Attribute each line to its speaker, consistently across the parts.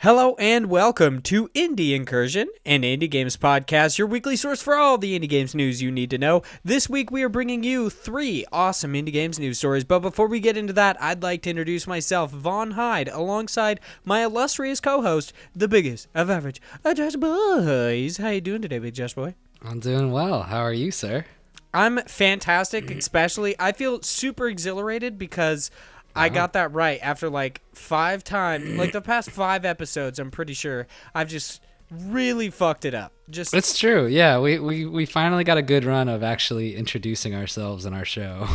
Speaker 1: Hello and welcome to Indie Incursion, an indie games podcast, your weekly source for all the indie games news you need to know. This week we are bringing you 3 awesome indie games news stories, but before we get into that, I'd like to introduce myself, Vaughn Hyde, alongside my illustrious co-host, the biggest of average, Josh Boys. How you doing today, big Josh Boy?
Speaker 2: I'm doing well. How are you, sir?
Speaker 1: I'm fantastic, especially. I feel super exhilarated because I got that right after like 5 times, like the past 5 episodes. I'm pretty sure I've just really fucked it up.
Speaker 2: It's true. Yeah, we finally got a good run of actually introducing ourselves in our show.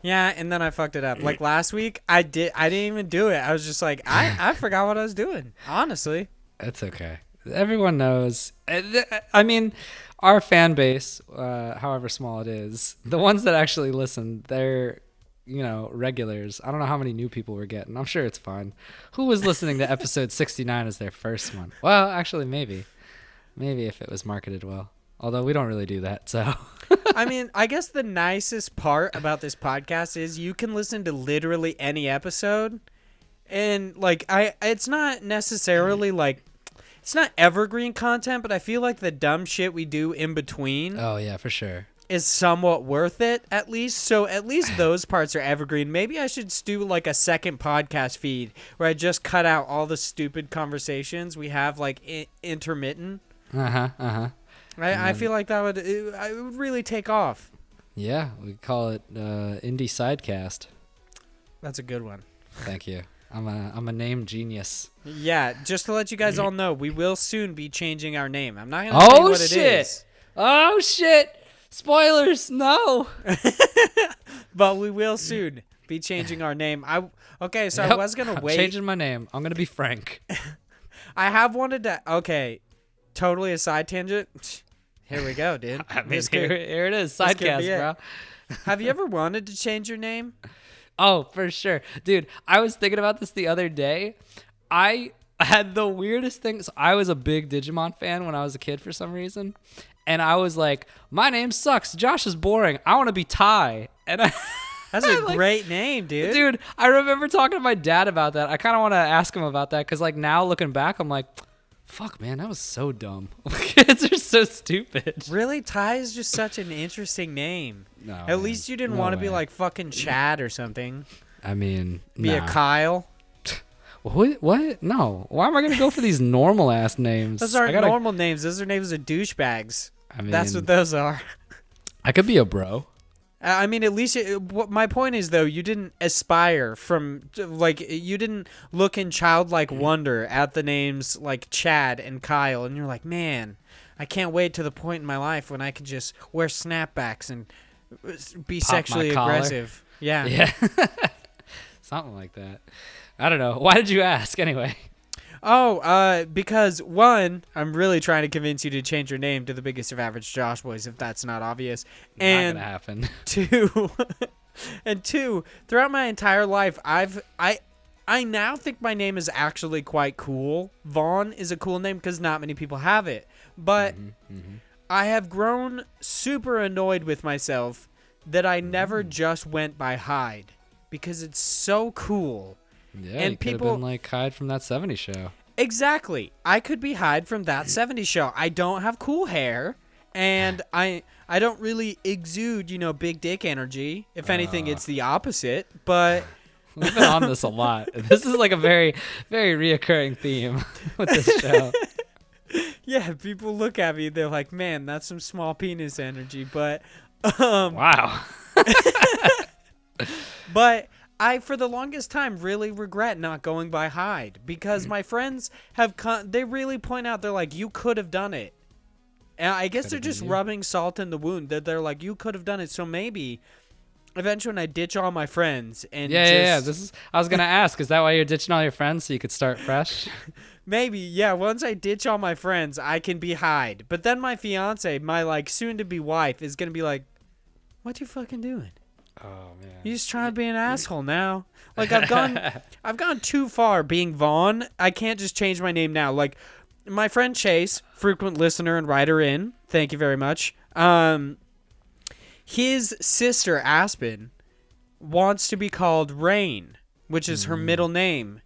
Speaker 1: Yeah, and then I fucked it up. Like last week, I didn't even do it. I was just like, I forgot what I was doing. Honestly,
Speaker 2: It's okay. Everyone knows. I mean, our fan base, however small it is, the ones that actually listen, they're regulars. I don't know how many new people we're getting. I'm sure it's fun. Who was listening to episode 69 as their first one? Well, actually, maybe if it was marketed well. Although we don't really do that, so.
Speaker 1: I mean, I guess the nicest part about this podcast is you can listen to literally any episode, and like it's not necessarily like it's not evergreen content, but I feel like the dumb shit we do in between.
Speaker 2: Oh yeah, for sure.
Speaker 1: Is somewhat worth it, at least. So at least those parts are evergreen. Maybe I should do like a second podcast feed where I just cut out all the stupid conversations we have, like intermittent. I feel like that would really take off.
Speaker 2: Yeah, we call it Indie Sidecast.
Speaker 1: That's a good one.
Speaker 2: Thank you. I'm a name genius.
Speaker 1: Yeah, just to let you guys all know, we will soon be changing our name. I'm not gonna say what it is.
Speaker 2: Oh shit! Spoilers, no.
Speaker 1: But we will soon be changing our name. I was gonna wait.
Speaker 2: I'm changing my name. I'm gonna be Frank.
Speaker 1: I have wanted to. Okay, totally a side tangent. Here we go, dude.
Speaker 2: I mean, here it is, sidecast, bro.
Speaker 1: Have you ever wanted to change your name?
Speaker 2: Oh, for sure, dude. I was thinking about this the other day. I had the weirdest thing. So I was a big Digimon fan when I was a kid for some reason. And I was like, my name sucks. Josh is boring. I want to be Ty. And
Speaker 1: That's a great name, dude.
Speaker 2: Dude, I remember talking to my dad about that. I kind of want to ask him about that because, like, now looking back, I'm like, fuck, man, that was so dumb. Kids are so stupid.
Speaker 1: Really? Ty is just such an interesting name.
Speaker 2: No,
Speaker 1: At least you didn't want to be like fucking Chad or something.
Speaker 2: I mean,
Speaker 1: be a Kyle.
Speaker 2: What? No. Why am I going to go for these normal ass names?
Speaker 1: Those aren't normal names. Those are names of douchebags.
Speaker 2: I mean,
Speaker 1: that's what those are.
Speaker 2: I could be a bro.
Speaker 1: I mean, at least my point is, though, you didn't aspire you didn't look in childlike wonder at the names like Chad and Kyle, and you're like, man, I can't wait to the point in my life when I can just wear snapbacks and be sexually aggressive. Yeah.
Speaker 2: Yeah. Something like that. I don't know. Why did you ask anyway?
Speaker 1: Oh, because 1, I'm really trying to convince you to change your name to the biggest of average Josh Boys, if that's not obvious. And
Speaker 2: not gonna happen.
Speaker 1: 2, throughout my entire life, I now think my name is actually quite cool. Vaughn is a cool name because not many people have it. But I have grown super annoyed with myself that I never just went by Hyde because it's so cool.
Speaker 2: Yeah,
Speaker 1: and
Speaker 2: you
Speaker 1: people
Speaker 2: could have been like Hyde from That 70s Show.
Speaker 1: Exactly. I could be Hyde from That 70s Show. I don't have cool hair, and I don't really exude, big dick energy. If anything, it's the opposite. But
Speaker 2: we've been on this a lot. This is like a very, very reoccurring theme with this show.
Speaker 1: Yeah, people look at me, they're like, man, that's some small penis energy. But
Speaker 2: wow.
Speaker 1: But I, for the longest time, really regret not going by Hyde because my friends they really point out, they're like, you could have done it. And I guess they're just rubbing salt in the wound. They're like, you could have done it. So maybe eventually when I ditch all my friends and
Speaker 2: I was going to ask, is that why you're ditching all your friends so you could start fresh?
Speaker 1: Maybe, yeah. Once I ditch all my friends, I can be Hyde. But then my fiance, my like soon-to-be wife, is going to be like, what you fucking doing?
Speaker 2: Oh man,
Speaker 1: you just trying to be an asshole now. Like I've gone too far being Vaughn. I can't just change my name now. Like my friend Chase, frequent listener and writer in, thank you very much. His sister Aspen wants to be called Rain, which is her middle name.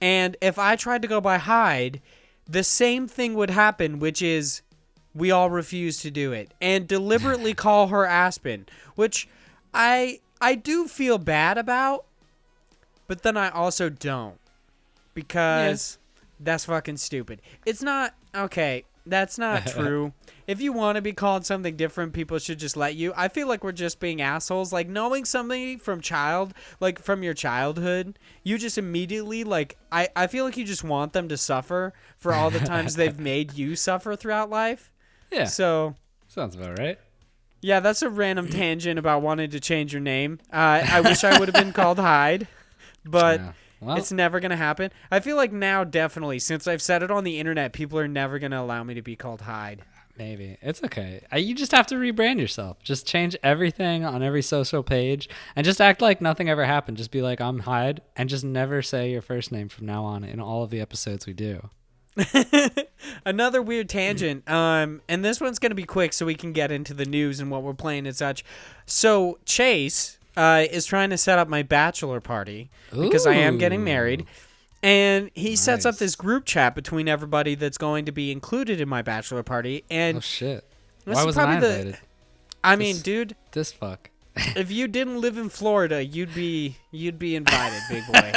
Speaker 1: And if I tried to go by Hyde, the same thing would happen, which is we all refuse to do it and deliberately call her Aspen, which I do feel bad about, but then I also don't, because that's fucking stupid. It's not okay. That's not true. If you want to be called something different, people should just let you. I feel like we're just being assholes. Like, knowing something from your childhood, you just immediately, like, I feel like you just want them to suffer for all the times they've made you suffer throughout life. Yeah. So.
Speaker 2: Sounds about right.
Speaker 1: Yeah, that's a random tangent about wanting to change your name. I wish I would have been called Hyde, but... Yeah. Well, it's never going to happen. I feel like now, definitely, since I've said it on the internet, people are never going to allow me to be called Hyde.
Speaker 2: Maybe. It's okay. You just have to rebrand yourself. Just change everything on every social page and just act like nothing ever happened. Just be like, I'm Hyde, and just never say your first name from now on in all of the episodes we do.
Speaker 1: Another weird tangent. And this one's going to be quick so we can get into the news and what we're playing and such. So, Chase... is trying to set up my bachelor party because I am getting married. And he sets up this group chat between everybody that's going to be included in my bachelor party. And
Speaker 2: oh, shit. Why wasn't I invited?
Speaker 1: I mean, dude.
Speaker 2: This fuck.
Speaker 1: If you didn't live in Florida, you'd be invited, big boy.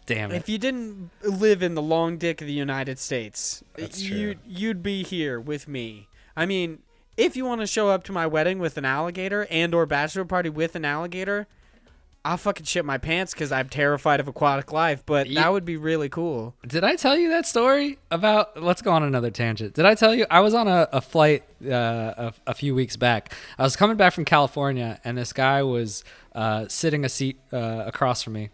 Speaker 2: Damn it.
Speaker 1: If you didn't live in the long dick of the United States,
Speaker 2: that's true.
Speaker 1: You'd be here with me. I mean... If you want to show up to my wedding with an alligator and or bachelor party with an alligator, I'll fucking shit my pants because I'm terrified of aquatic life, but that would be really cool.
Speaker 2: Did I tell you that story about... Let's go on another tangent. Did I tell you? I was on a flight a few weeks back. I was coming back from California, and this guy was sitting a seat across from me.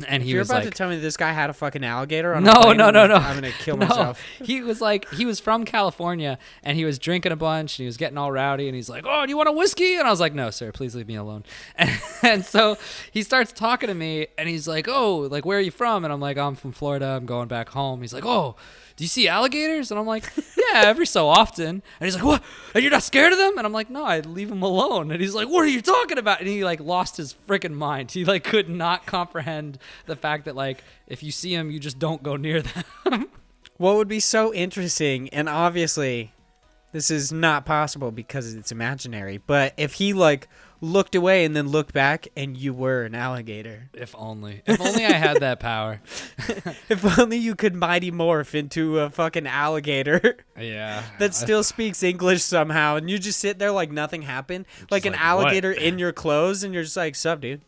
Speaker 2: And
Speaker 1: you're about to tell me this guy had a fucking alligator on
Speaker 2: no.
Speaker 1: I'm gonna kill myself.
Speaker 2: He was from California, and he was drinking a bunch, and he was getting all rowdy, and he's like, oh, do you want a whiskey? And I was like, no, sir, please leave me alone. And so he starts talking to me, and he's like, oh, like, where are you from? And I'm like, I'm from Florida, I'm going back home. He's like, oh, do you see alligators? And I'm like, yeah, every so often. And he's like, what? And you're not scared of them? And I'm like, no, I leave them alone. And he's like, what are you talking about? And he like lost his freaking mind. He like could not comprehend the fact that like if you see them, you just don't go near them.
Speaker 1: What would be so interesting, and obviously this is not possible because it's imaginary, but if he like looked away and then looked back and you were an alligator.
Speaker 2: If only I had that power.
Speaker 1: If only you could mighty morph into a fucking alligator.
Speaker 2: Yeah.
Speaker 1: That still speaks English somehow, and you just sit there like nothing happened, like an alligator in your clothes, and you're just like, sup, dude.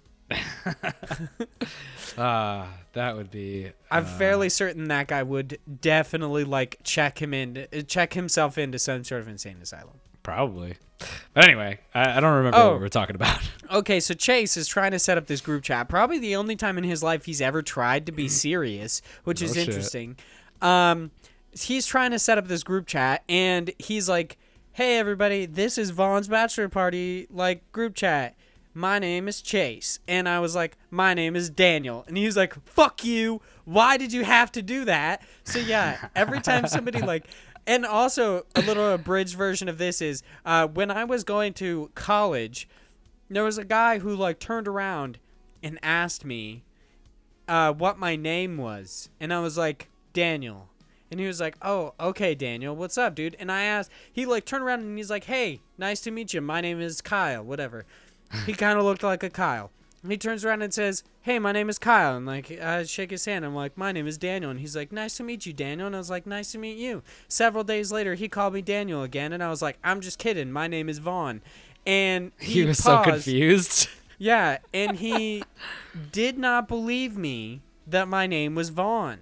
Speaker 2: That would be...
Speaker 1: I'm fairly certain that guy would definitely like check himself into some sort of insane asylum.
Speaker 2: Probably. But anyway, I don't remember what we were talking about.
Speaker 1: Okay, so Chase is trying to set up this group chat. Probably the only time in his life he's ever tried to be serious, which is interesting. He's trying to set up this group chat, and he's like, hey, everybody, this is Vaughn's bachelor party, like, group chat. My name is Chase. And I was like, my name is Daniel. And he was like, fuck you. Why did you have to do that? So, yeah, every time somebody, like... And also, a little abridged version of this is, when I was going to college, there was a guy who, like, turned around and asked me what my name was. And I was like, Daniel. And he was like, oh, okay, Daniel, what's up, dude? And I asked, he, like, turned around and he's like, hey, nice to meet you. My name is Kyle, whatever. He kind of looked like a Kyle. And he turns around and says, hey, my name is Kyle. And, like, I shake his hand. I'm like, my name is Daniel. And he's like, nice to meet you, Daniel. And I was like, nice to meet you. Several days later, he called me Daniel again. And I was like, I'm just kidding. My name is Vaughn. And he
Speaker 2: was
Speaker 1: paused.
Speaker 2: So confused.
Speaker 1: Yeah. And he did not believe me that my name was Vaughn.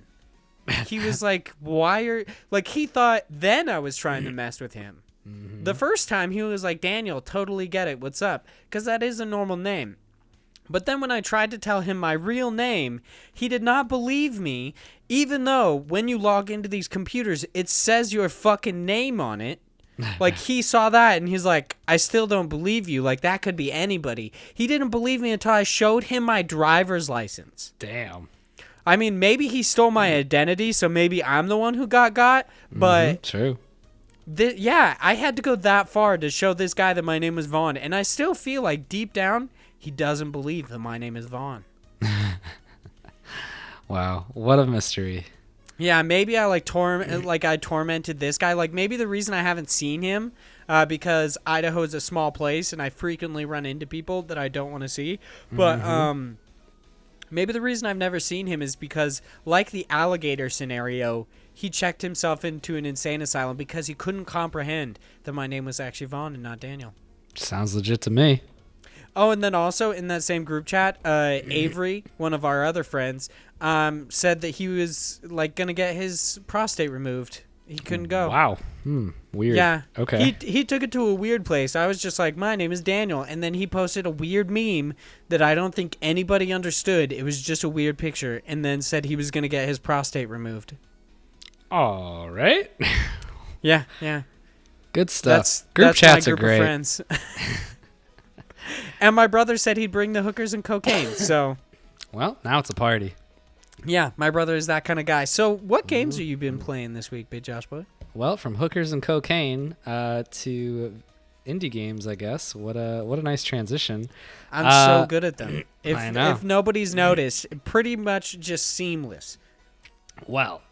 Speaker 1: He was like, why are... Like, he thought then I was trying to mess with him. Mm-hmm. The first time, he was like, Daniel, totally get it. What's up? Because that is a normal name. But then when I tried to tell him my real name, he did not believe me, even though when you log into these computers, it says your fucking name on it. Like, he saw that, and he's like, I still don't believe you. Like, that could be anybody. He didn't believe me until I showed him my driver's license.
Speaker 2: Damn.
Speaker 1: I mean, maybe he stole my identity, so maybe I'm the one who got, but...
Speaker 2: True.
Speaker 1: Yeah, I had to go that far to show this guy that my name was Vaughn, and I still feel like deep down, he doesn't believe that my name is Vaughn.
Speaker 2: Wow, what a mystery.
Speaker 1: Yeah, maybe I tormented this guy. Like, maybe the reason I haven't seen him, because Idaho is a small place and I frequently run into people that I don't want to see. But maybe the reason I've never seen him is because, like the alligator scenario, he checked himself into an insane asylum because he couldn't comprehend that my name was actually Vaughn and not Daniel.
Speaker 2: Sounds legit to me.
Speaker 1: Oh, and then also in that same group chat, Avery, one of our other friends, said that he was like gonna get his prostate removed. He couldn't go.
Speaker 2: Wow. Weird.
Speaker 1: Yeah.
Speaker 2: Okay.
Speaker 1: He took it to a weird place. I was just like, my name is Daniel, and then he posted a weird meme that I don't think anybody understood. It was just a weird picture, and then said he was gonna get his prostate removed.
Speaker 2: All right.
Speaker 1: Yeah.
Speaker 2: Good stuff.
Speaker 1: That's
Speaker 2: Chats
Speaker 1: my
Speaker 2: are
Speaker 1: group
Speaker 2: great.
Speaker 1: of friends. And my brother said he'd bring the hookers and cocaine. So,
Speaker 2: Well, now it's a party.
Speaker 1: yeah, my brother is that kind of guy. So, what games have you been playing this week, Big Josh Boy?
Speaker 2: Well, from hookers and cocaine to indie games, I guess. What a nice transition.
Speaker 1: I'm so good at them.
Speaker 2: I know.
Speaker 1: If nobody's noticed, pretty much just seamless.
Speaker 2: Well,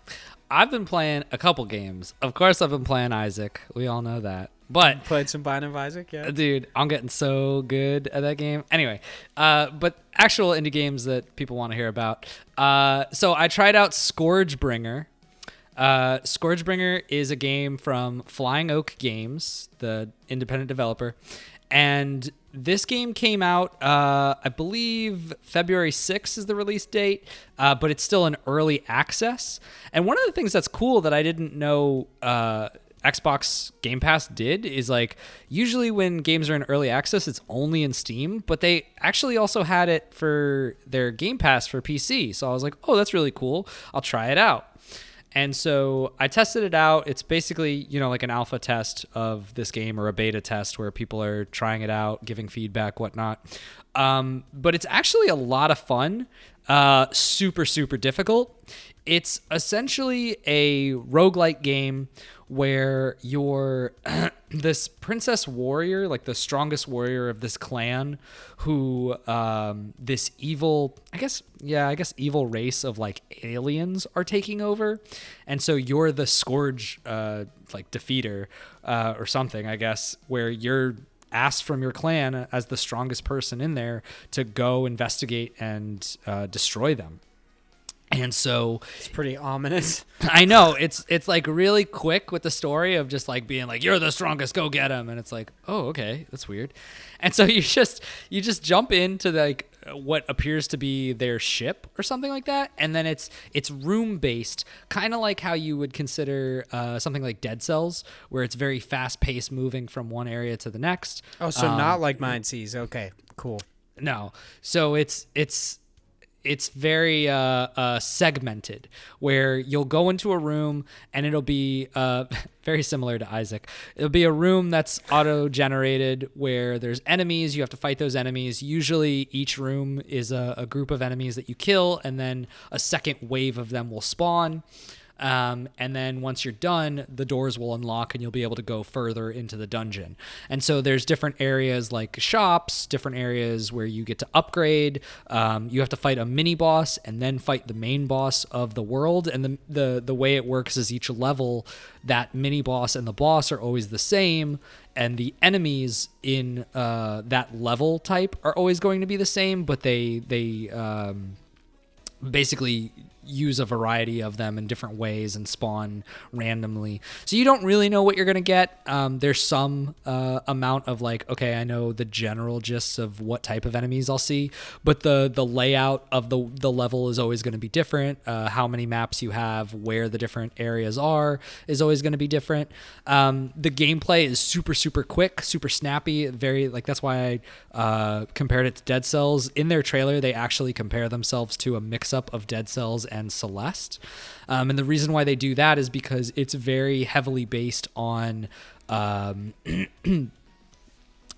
Speaker 2: I've been playing a couple games. Of course, I've been playing Isaac. We all know that. But
Speaker 1: Played some Binding of Isaac, yeah.
Speaker 2: dude, I'm getting so good at that game. Anyway, but actual indie games that people want to hear about. So I tried out Scourgebringer. Scourgebringer is a game from Flying Oak Games, the independent developer. And this game came out, I believe February 6th is the release date, but it's still in early access. And one of the things that's cool that I didn't know Xbox Game Pass did is, like, usually when games are in early access, it's only in Steam, but they actually also had it for their Game Pass for PC. So I was like, oh, that's really cool. I'll try it out. And so I tested it out. It's basically, like an alpha test of this game or a beta test where people are trying it out, giving feedback, whatnot. But it's actually a lot of fun. Super, super difficult. It's essentially a roguelike game where you're this princess warrior, like the strongest warrior of this clan, who this evil, I guess evil race of like aliens are taking over. And so you're the Scourge like defeater or something, I guess, where you're asked from your clan as the strongest person in there to go investigate and destroy them. And so
Speaker 1: It's pretty ominous.
Speaker 2: I know it's like really quick with the story of just like being like, you're the strongest, go get him. And it's like, oh, okay, that's weird. And so you just jump into like what appears to be their ship or something like that. And then it's room based, kind of like how you would consider something like Dead Cells, where it's very fast paced, moving from one area to the next.
Speaker 1: Oh, so not like Mind Seas. Okay, cool.
Speaker 2: No. So it's very segmented, where you'll go into a room and it'll be very similar to Isaac. It'll be a room that's auto-generated where there's enemies. You have to fight those enemies. Usually each room is a group of enemies that you kill, and then a second wave of them will spawn. And then once you're done, the doors will unlock and you'll be able to go further into the dungeon. And so there's different areas like shops, different areas where you get to upgrade. You have to fight a mini boss and then fight the main boss of the world. And the way it works is each level, that mini boss and the boss are always the same. And the enemies in that level type are always going to be the same, but they basically use a variety of them in different ways and spawn randomly. So you don't really know what you're going to get. There's some amount of like, okay, I know the general gist of what type of enemies I'll see, but the layout of the level is always going to be different. How many maps you have, where the different areas are is always going to be different. The gameplay is super, super quick, super snappy, very like, that's why I compared it to Dead Cells. In their trailer, they actually compare themselves to a mix-up of Dead Cells and Celeste. And the reason why they do that is because it's very heavily based on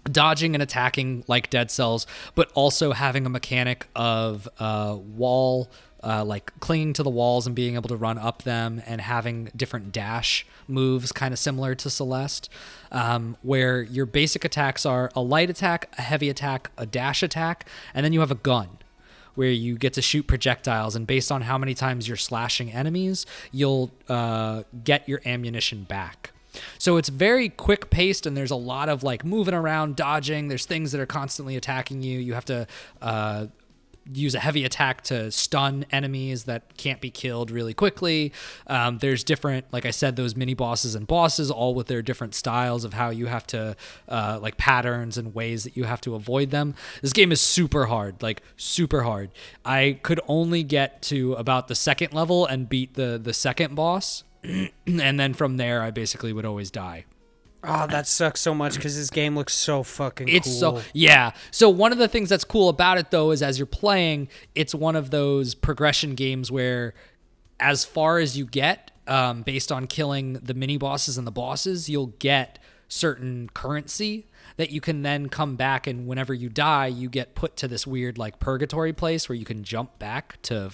Speaker 2: dodging and attacking like Dead Cells, but also having a mechanic of wall, like clinging to the walls and being able to run up them, and having different dash moves kind of similar to Celeste, where your basic attacks are a light attack, a heavy attack, a dash attack, and then you have a gun where you get to shoot projectiles, and based on how many times you're slashing enemies, you'll get your ammunition back. So it's very quick paced, and there's a lot of like moving around, dodging. There's things that are constantly attacking you. You have to use a heavy attack to stun enemies that can't be killed really quickly. There's different, like I said, those mini bosses and bosses, all with their different styles of how you have to, like patterns and ways that you have to avoid them. This game is super hard, like super hard. I could only get to about the second level and beat the second boss. And then from there, I basically would always die.
Speaker 1: Oh, that sucks so much because this game looks so fucking cool.
Speaker 2: So one of the things that's cool about it, though, is as you're playing, it's one of those progression games where as far as you get, based on killing the mini bosses and the bosses, you'll get certain currency that you can then come back, and whenever you die, you get put to this weird like purgatory place where you can jump back to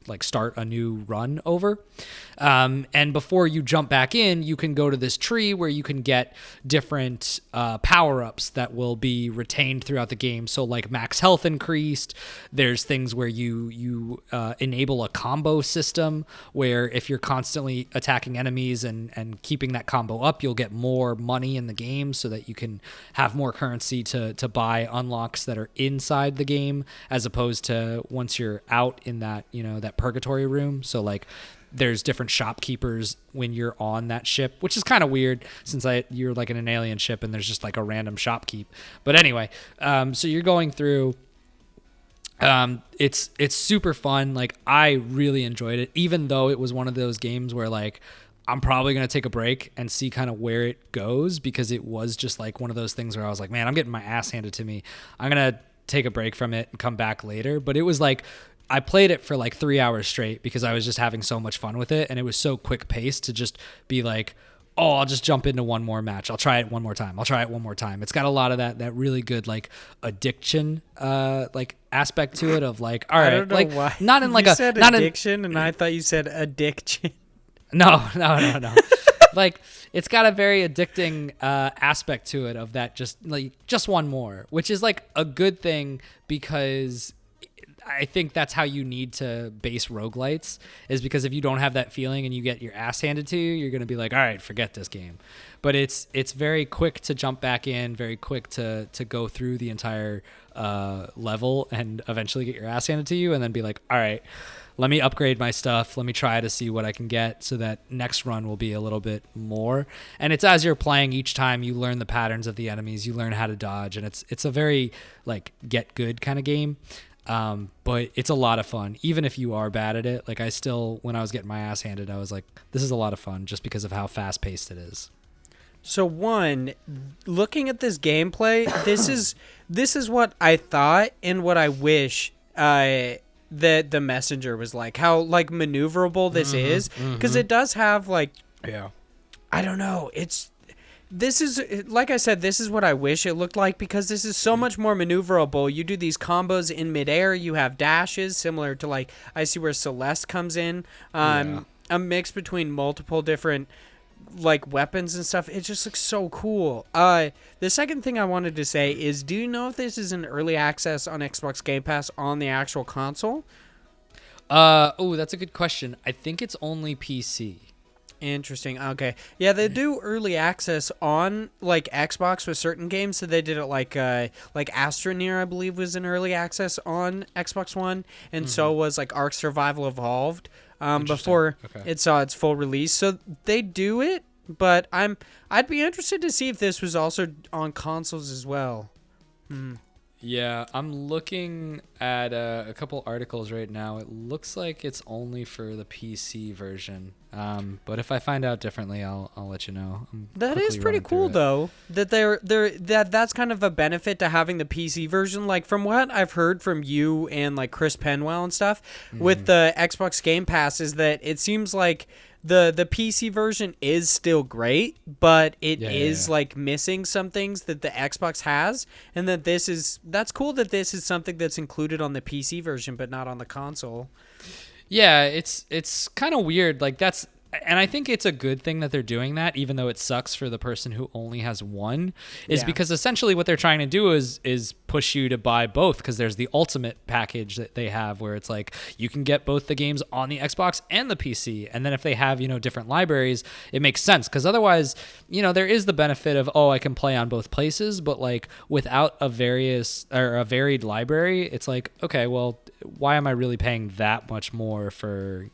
Speaker 2: like start a new run over. And before you jump back in, you can go to this tree where you can get different power-ups that will be retained throughout the game. So like max health increased. There's things where you enable a combo system where if you're constantly attacking enemies and keeping that combo up, you'll get more money in the game so that you can have more currency to buy unlocks that are inside the game, as opposed to once you're out in that, that purgatory room. So like there's different shopkeepers when you're on that ship, which is kind of weird since you're like in an alien ship and there's just like a random shopkeep. But anyway, so you're going through, it's super fun. Like I really enjoyed it, even though it was one of those games where like I'm probably going to take a break and see kind of where it goes, because it was just like one of those things where I was like, man, I'm getting my ass handed to me. I'm going to take a break from it and come back later. But it was like, I played it for like 3 hours straight because I was just having so much fun with it. And it was so quick paced to just be like, oh, I'll just jump into one more match. I'll try it one more time. It's got a lot of that really good like addiction like aspect to it of like, all right,
Speaker 1: I don't know
Speaker 2: like
Speaker 1: why.
Speaker 2: Not in like
Speaker 1: you
Speaker 2: a
Speaker 1: said
Speaker 2: not
Speaker 1: addiction, and I thought you said addiction.
Speaker 2: No. Like it's got a very addicting aspect to it of that, just one more, which is like a good thing, because I think that's how you need to base roguelites, is because if you don't have that feeling and you get your ass handed to you, you're going to be like, all right, forget this game. But it's very quick to jump back in, very quick to go through the entire level and eventually get your ass handed to you, and then be like, all right, let me upgrade my stuff. Let me try to see what I can get so that next run will be a little bit more. And it's as you're playing each time, you learn the patterns of the enemies, you learn how to dodge, and it's a very like get good kind of game. But it's a lot of fun, even if you are bad at it. Like I still, when I was getting my ass handed, I was like, this is a lot of fun just because of how fast paced it is.
Speaker 1: So one, looking at this gameplay, this is what I thought and what I wish that the Messenger was like, how like maneuverable this is, because it does have like, I don't know, this is, like I said, this is what I wish it looked like, because this is so much more maneuverable. You do these combos in midair. You have dashes similar to like, I see where Celeste comes in. A mix between multiple different like weapons and stuff. It just looks so cool. The second thing I wanted to say is, do you know if this is an early access on Xbox Game Pass on the actual console?
Speaker 2: Oh, that's a good question. I think it's only PC.
Speaker 1: Interesting. Okay. Yeah, they do early access on like Xbox with certain games. So they did it like Astroneer, I believe, was in early access on Xbox One, and so was like Ark Survival Evolved before it saw its full release. So they do it, but I'd be interested to see if this was also on consoles as well.
Speaker 2: Yeah, I'm looking at a couple articles right now. It looks like it's only for the PC version. But if I find out differently, I'll let you know.
Speaker 1: That is pretty cool, though. That that's kind of a benefit to having the PC version. Like from what I've heard from you and like Chris Penwell and stuff with the Xbox Game Pass, is that it seems like The PC version is still great, but it is
Speaker 2: Yeah.
Speaker 1: like missing some things that the Xbox has, and that's cool that this is something that's included on the PC version but not on the console.
Speaker 2: Yeah, it's kind of weird. Like and I think it's a good thing that they're doing that, even though it sucks for the person who only has one, is because essentially what they're trying to do is push you to buy both, because there's the ultimate package that they have where it's like you can get both the games on the Xbox and the PC. And then if they have, different libraries, it makes sense, because otherwise, there is the benefit of, I can play on both places, but like without a varied library, it's like, okay, well, why am I really paying that much more for,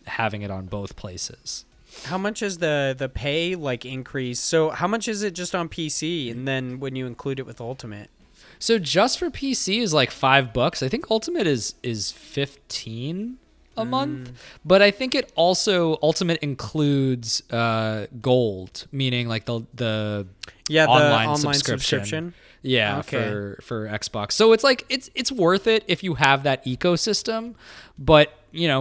Speaker 2: having it on both places?
Speaker 1: How much is the pay like increase? So how much is it just on PC, and then when you include it with Ultimate?
Speaker 2: So just for PC is like $5. I think Ultimate is 15 a month, but I think it also Ultimate includes gold, meaning like the online subscription. Yeah, okay. for Xbox. So it's like it's worth it if you have that ecosystem, but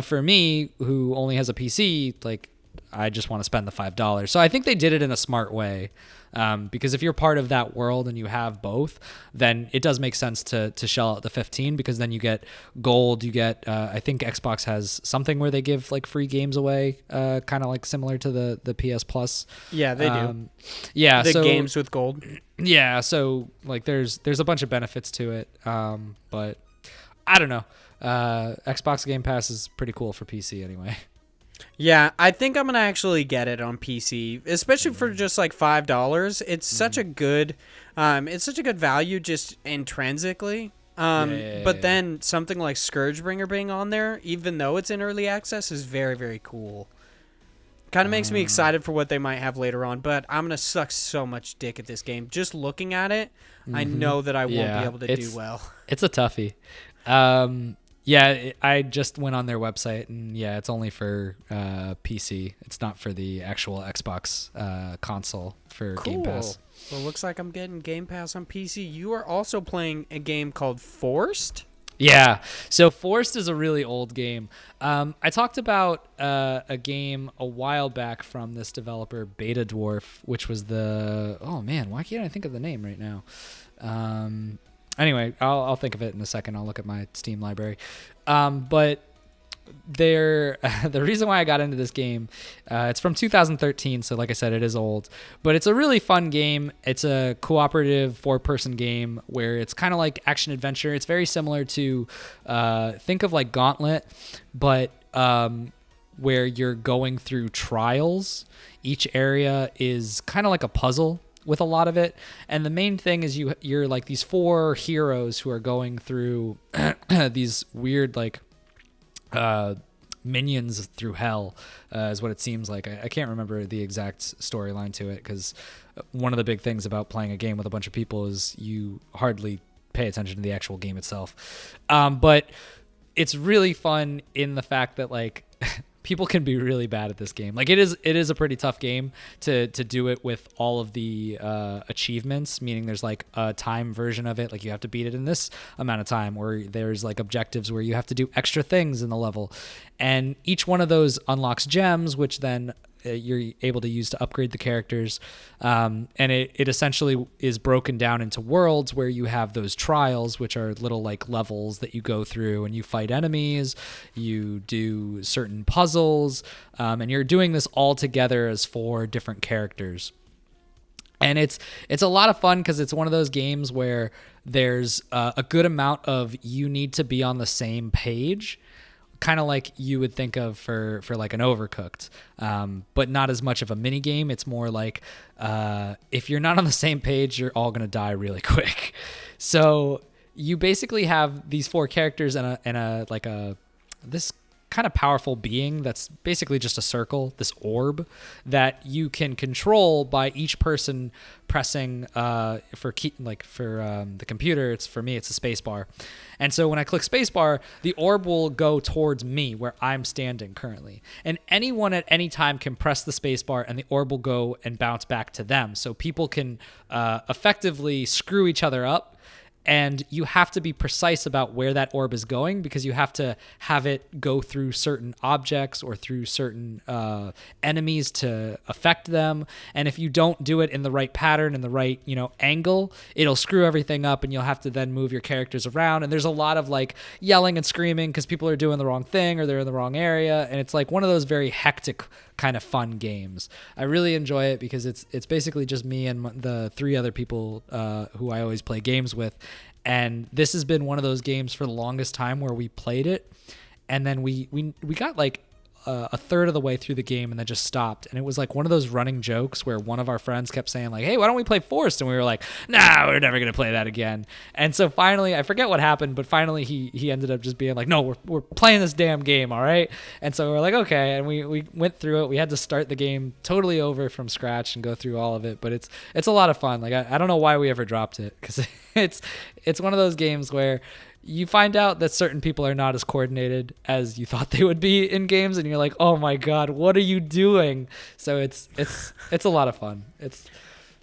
Speaker 2: for me who only has a PC, like I just want to spend the $5. So I think they did it in a smart way. Because if you're part of that world and you have both, then it does make sense to shell out the 15, because then you get gold, you get I think Xbox has something where they give like free games away, kind of like similar to the PS Plus.
Speaker 1: Yeah, they do.
Speaker 2: Yeah,
Speaker 1: the games with gold.
Speaker 2: Yeah, so like there's a bunch of benefits to it, but I don't know. Xbox Game Pass is pretty cool for PC anyway.
Speaker 1: Yeah, I think I'm gonna actually get it on PC, especially for just like $5. It's such a good, value just intrinsically. But then something like Scourgebringer being on there, even though it's in early access, is very, very cool. Kind of makes me excited for what they might have later on. But I'm gonna suck so much dick at this game. Just looking at it, I know that I won't be able to do well.
Speaker 2: It's a toughie. Yeah, I just went on their website, and it's only for PC. It's not for the actual Xbox console for Game Pass.
Speaker 1: Well, looks like I'm getting Game Pass on PC. You are also playing a game called Forced?
Speaker 2: Yeah, so Forced is a really old game. I talked about a game a while back from this developer, BetaDwarf, which was why can't I think of the name right now? Anyway, I'll think of it in a second. I'll look at my Steam library. But the reason why I got into this game, it's from 2013, so like I said, it is old. But it's a really fun game. It's a cooperative 4-person game where it's kind of like action-adventure. It's very similar to, think of like Gauntlet, but where you're going through trials. Each area is kind of like a puzzle with a lot of it, and the main thing is you're like these 4 heroes who are going through these weird like minions through hell, is what it seems like. I can't remember the exact storyline to it, because one of the big things about playing a game with a bunch of people is you hardly pay attention to the actual game itself. But it's really fun in the fact that like people can be really bad at this game. Like it is a pretty tough game to do it with all of the achievements, meaning there's like a time version of it, like you have to beat it in this amount of time, or there's like objectives where you have to do extra things in the level, and each one of those unlocks gems, which then you're able to use to upgrade the characters, and it essentially is broken down into worlds where you have those trials, which are little like levels that you go through, and you fight enemies, you do certain puzzles, and you're doing this all together as 4 different characters. And it's a lot of fun, because it's one of those games where there's a good amount of you need to be on the same page, kind of like you would think of for like an Overcooked, but not as much of a mini game. It's more like if you're not on the same page, you're all gonna die really quick. So you basically have these 4 characters and this kind of powerful being that's basically just a circle, this orb that you can control by each person pressing the computer. For me, it's a space bar. And so when I click space bar, the orb will go towards me where I'm standing currently. And anyone at any time can press the space bar and the orb will go and bounce back to them. So people can effectively screw each other up and you have to be precise about where that orb is going because you have to have it go through certain objects or through certain enemies to affect them. And if you don't do it in the right pattern, in the right, angle, it'll screw everything up and you'll have to then move your characters around. And there's a lot of like yelling and screaming because people are doing the wrong thing or they're in the wrong area. And it's like one of those very hectic kind of fun games. I really enjoy it because it's basically just me and the 3 other people who I always play games with. And this has been one of those games for the longest time where we played it and then we got like a third of the way through the game and then just stopped. And it was like one of those running jokes where one of our friends kept saying like, hey, why don't we play Forest? And we were like, nah, we're never going to play that again. And so finally, I forget what happened, but finally he ended up just being like, no, we're playing this damn game. All right. And so we're like, okay. And we went through it. We had to start the game totally over from scratch and go through all of it. But it's a lot of fun. Like, I don't know why we ever dropped it because it's one of those games where you find out that certain people are not as coordinated as you thought they would be in games, and you're like, "Oh my god, what are you doing?" So it's a lot of fun. It's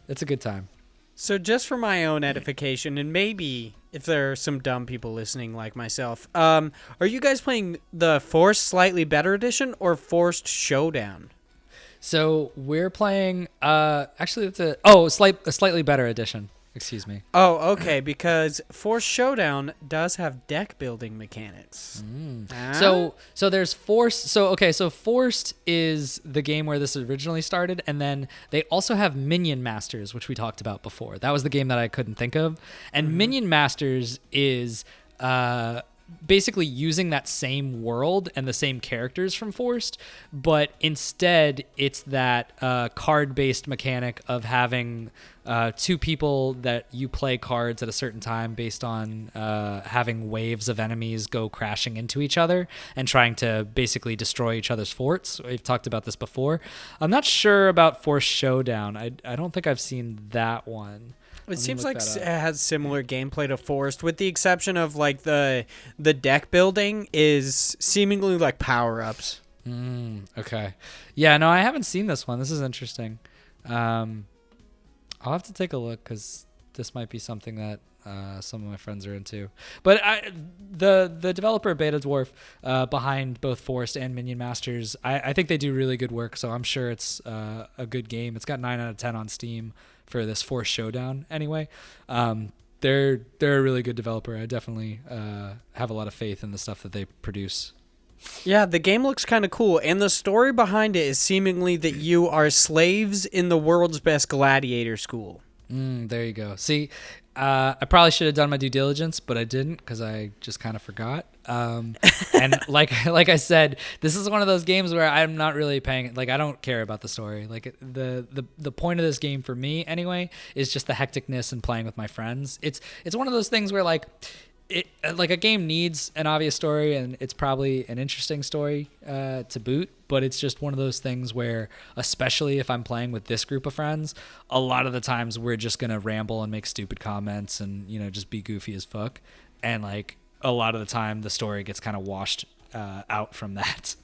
Speaker 2: a good time.
Speaker 1: So just for my own edification, and maybe if there are some dumb people listening like myself, are you guys playing the Forced Slightly Better Edition or Forced Showdown?
Speaker 2: So we're playing. Actually, it's a slightly better edition. Excuse me.
Speaker 1: Oh, okay, because Forced Showdown does have deck building mechanics.
Speaker 2: So there's Forced. So Forced is the game where this originally started, and then they also have Minion Masters, which we talked about before. That was the game that I couldn't think of. And Minion Masters is basically using that same world and the same characters from Forced, but instead it's that card-based mechanic of having 2 people that you play cards at a certain time based on having waves of enemies go crashing into each other and trying to basically destroy each other's forts. We've talked about this before. I'm not sure about Forced Showdown. I don't think I've seen that one.
Speaker 1: It seems like it has similar gameplay to Forced, with the exception of like the deck building is seemingly like power-ups.
Speaker 2: Okay. Yeah, no, I haven't seen this one. This is interesting. I'll have to take a look because this might be something that some of my friends are into. But the developer BetaDwarf behind both Forced and Minion Masters, I think they do really good work, so I'm sure it's a good game. It's got 9 out of 10 on Steam for this Forced Showdown anyway. They're a really good developer. I definitely have a lot of faith in the stuff that they produce.
Speaker 1: Yeah, the game looks kind of cool, and the story behind it is seemingly that you are slaves in the world's best gladiator school.
Speaker 2: There you go. See, I probably should have done my due diligence, but I didn't because I just kind of forgot. And like I said, this is one of those games where I'm not really paying. Like, I don't care about the story. Like the point of this game for me anyway is just the hecticness and playing with my friends. It's one of those things where like a game needs an obvious story, and it's probably an interesting story to boot, but it's just one of those things where, especially if I'm playing with this group of friends, a lot of the times we're just gonna ramble and make stupid comments and just be goofy as fuck, and like a lot of the time the story gets kind of washed out from that.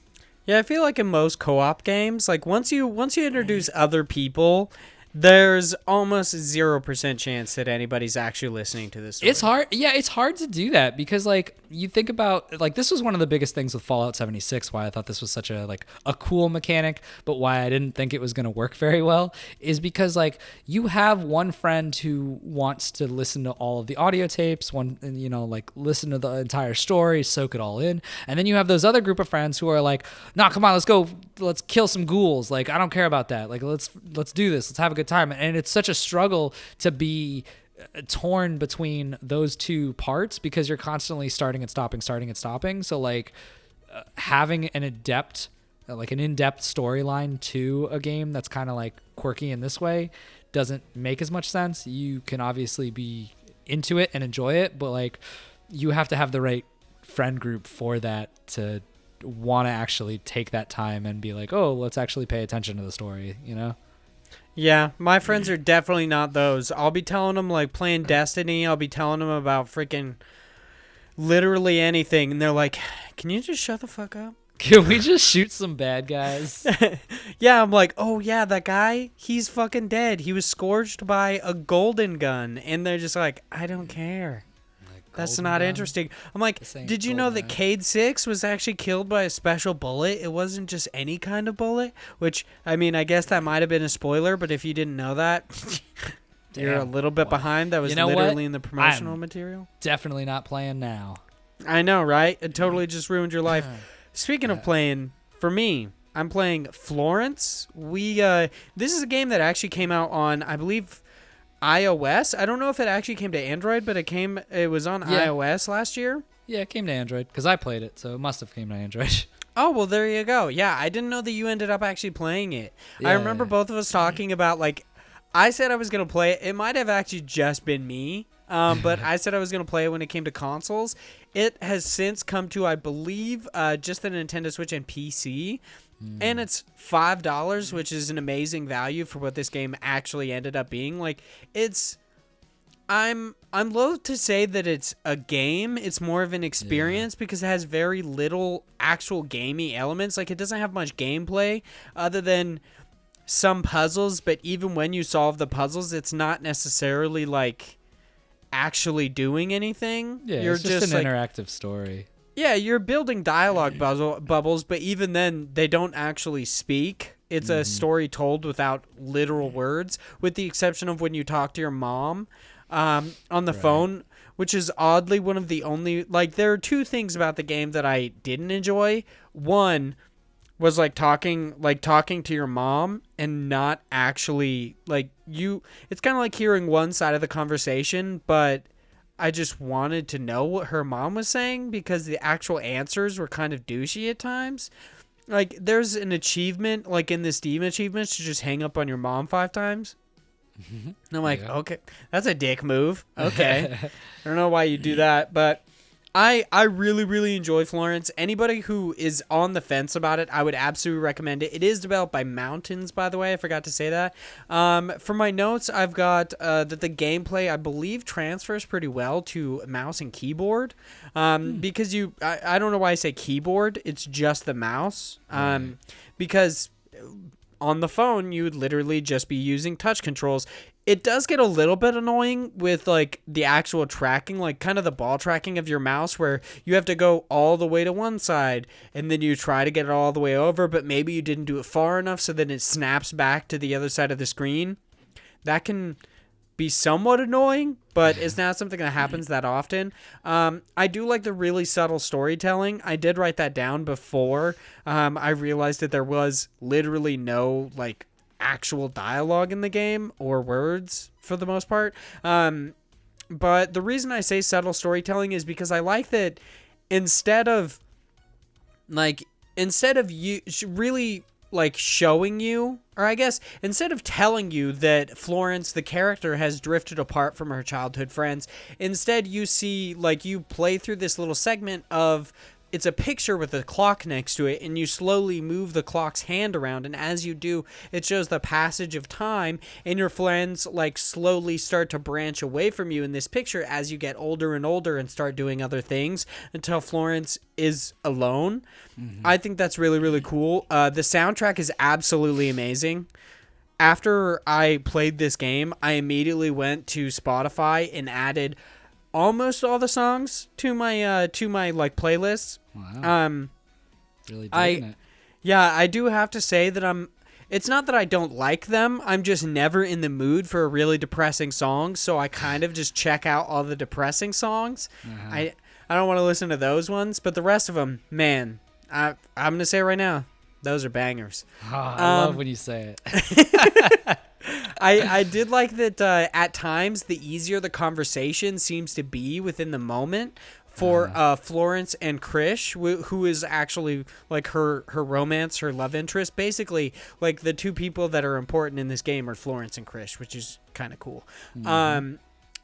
Speaker 1: Yeah, I feel like in most co-op games, like once you introduce other people, there's almost 0% chance that anybody's actually listening to this story.
Speaker 2: It's hard. Yeah, it's hard to do that because like you think about like this was one of the biggest things with Fallout 76, why I thought this was such a cool mechanic, but why I didn't think it was going to work very well is because like you have one friend who wants to listen to all of the audio tapes, like listen to the entire story, soak it all in, and then you have those other group of friends who are like, "Nah, come on, let's kill some ghouls. Like I don't care about that. Like let's do this. Let's have a good time." And it's such a struggle to be torn between those two parts because you're constantly starting and stopping. So like having an in-depth storyline to a game that's kind of like quirky in this way doesn't make as much sense. You can obviously be into it and enjoy it, but like you have to have the right friend group for that to want to actually take that time and be like, oh, let's actually pay attention to the story,
Speaker 1: Yeah, my friends are definitely not those. I'll be telling them, like, playing Destiny. I'll be telling them about freaking literally anything. And they're like, can you just shut the fuck up?
Speaker 2: Can we just shoot some bad guys?
Speaker 1: Yeah, I'm like, oh yeah, that guy, he's fucking dead. He was scourged by a golden gun. And they're just like, I don't care. That's not interesting. I'm like, did you know that Cade 6 was actually killed by a special bullet? It wasn't just any kind of bullet, which, I mean, I guess that might have been a spoiler, but if you didn't know that, you're a little bit behind. That was literally in the promotional material.
Speaker 2: Definitely not playing now.
Speaker 1: I know, right? It totally just ruined your life. Speaking of playing, for me, I'm playing Florence. This is a game that actually came out on, I believe, iOS. I don't know if it actually came to Android, but it was on iOS last year.
Speaker 2: Yeah, it came to Android because I played it, so it must have came to Android.
Speaker 1: Oh, well, there you go. Yeah, I didn't know that you ended up actually playing it.
Speaker 2: Yeah,
Speaker 1: I remember both of us talking about, like, I said I was going to play it. It might have actually just been me, but I said I was going to play it when it came to consoles. It has since come to, I believe, just the Nintendo Switch and PC. And it's $5, which is an amazing value for what this game actually ended up being. Like, I'm loath to say that it's a game. It's more of an experience because it has very little actual gamey elements. Like, it doesn't have much gameplay other than some puzzles. But even when you solve the puzzles, it's not necessarily like actually doing anything.
Speaker 2: Yeah, you're just an interactive story.
Speaker 1: Yeah, you're building dialogue bubbles, but even then, they don't actually speak. It's a story told without literal words, with the exception of when you talk to your mom on the phone, which is oddly one of the only... Like, there are two things about the game that I didn't enjoy. One was, talking to your mom and not actually... It's kind of like hearing one side of the conversation, but... I just wanted to know what her mom was saying because the actual answers were kind of douchey at times. Like, there's an achievement, like in the Steam achievements, to just hang up on your mom 5 times. And I'm like, okay, that's a dick move. Okay. I don't know why you do that, but I really, really enjoy Florence. Anybody who is on the fence about it, I would absolutely recommend it. It is developed by Mountains, by the way. I forgot to say that. For my notes, I've got that the gameplay, I believe, transfers pretty well to mouse and keyboard. Because I don't know why I say keyboard. It's just the mouse. Because on the phone, you would literally just be using touch controls. It does get a little bit annoying with, the actual tracking, kind of the ball tracking of your mouse, where you have to go all the way to one side, and then you try to get it all the way over, but maybe you didn't do it far enough, so then it snaps back to the other side of the screen. That can be somewhat annoying, but it's not something that happens that often. I do like the really subtle storytelling. I did write that down before I realized that there was literally no, actual dialogue in the game or words for the most part. But the reason I say subtle storytelling is because I like that instead of you really showing you, or I guess instead of telling you that Florence, the character, has drifted apart from her childhood friends, instead you see, you play through this little segment of it's a picture with a clock next to it, and you slowly move the clock's hand around, and as you do, it shows the passage of time, and your friends, slowly start to branch away from you in this picture as you get older and older and start doing other things until Florence is alone. I think that's really, really cool. The soundtrack is absolutely amazing. After I played this game, I immediately went to Spotify and added almost all the songs to my playlists.
Speaker 2: Wow. Really digging it.
Speaker 1: Yeah, I do have to say that it's not that I don't like them. I'm just never in the mood for a really depressing song, so I kind of just check out all the depressing songs. I don't want to listen to those ones, but the rest of them, man, I'm going to say it right now, those are bangers.
Speaker 2: Oh, I love when you say it.
Speaker 1: I did like that at times the easier the conversation seems to be within the moment for Florence and Krish, who is actually her romance, her love interest. Basically, the two people that are important in this game are Florence and Krish, which is kind of cool.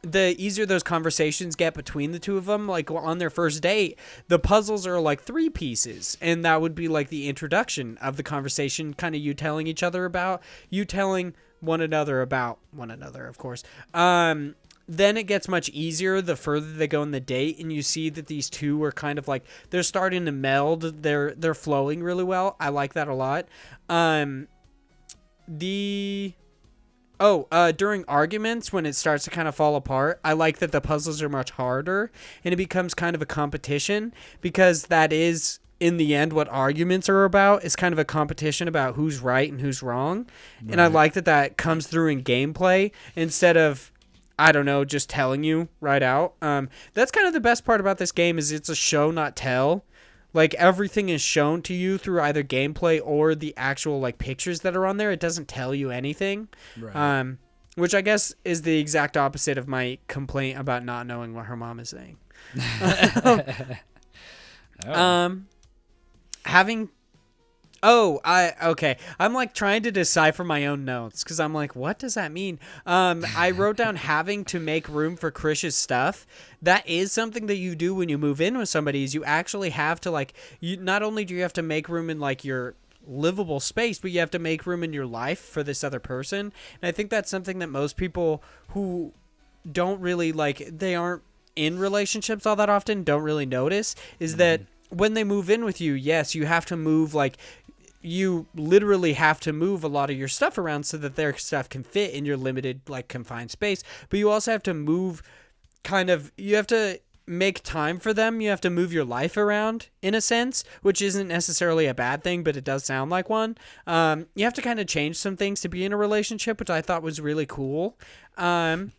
Speaker 1: The easier those conversations get between the two of them, on their first date, the puzzles are 3 pieces, and that would be the introduction of the conversation, kind of you telling one another about one another, of course. then it gets much easier the further they go in the date, and you see that these two are kind of like they're starting to meld. They're flowing really well. I like that a lot. During arguments, when it starts to kind of fall apart, I like that the puzzles are much harder, and it becomes kind of a competition, because that is, in the end, what arguments are about, is kind of a competition about who's right and who's wrong. Right. And I like that comes through in gameplay instead of, I don't know, just telling you right out. That's kind of the best part about this game, is it's a show, not tell. Like, everything is shown to you through either gameplay or the actual, like, pictures that are on there. It doesn't tell you anything. Right. Which I guess is the exact opposite of my complaint about not knowing what her mom is saying. I'm like trying to decipher my own notes, because I'm like, what does that mean? I wrote down having to make room for Krish's stuff. That is something that you do when you move in with somebody, is you actually have to, like, you not only do you have to make room in, like, your livable space, but you have to make room in your life for this other person. And I think that's something that most people who don't really, like, they aren't in relationships all that often don't really notice, is that when they move in with you, yes, you have to move, like, you literally have to move a lot of your stuff around so that their stuff can fit in your limited, like, confined space. But you also have to move you have to make time for them. You have to move your life around, in a sense, which isn't necessarily a bad thing, but it does sound like one. You have to kind of change some things to be in a relationship, which I thought was really cool. I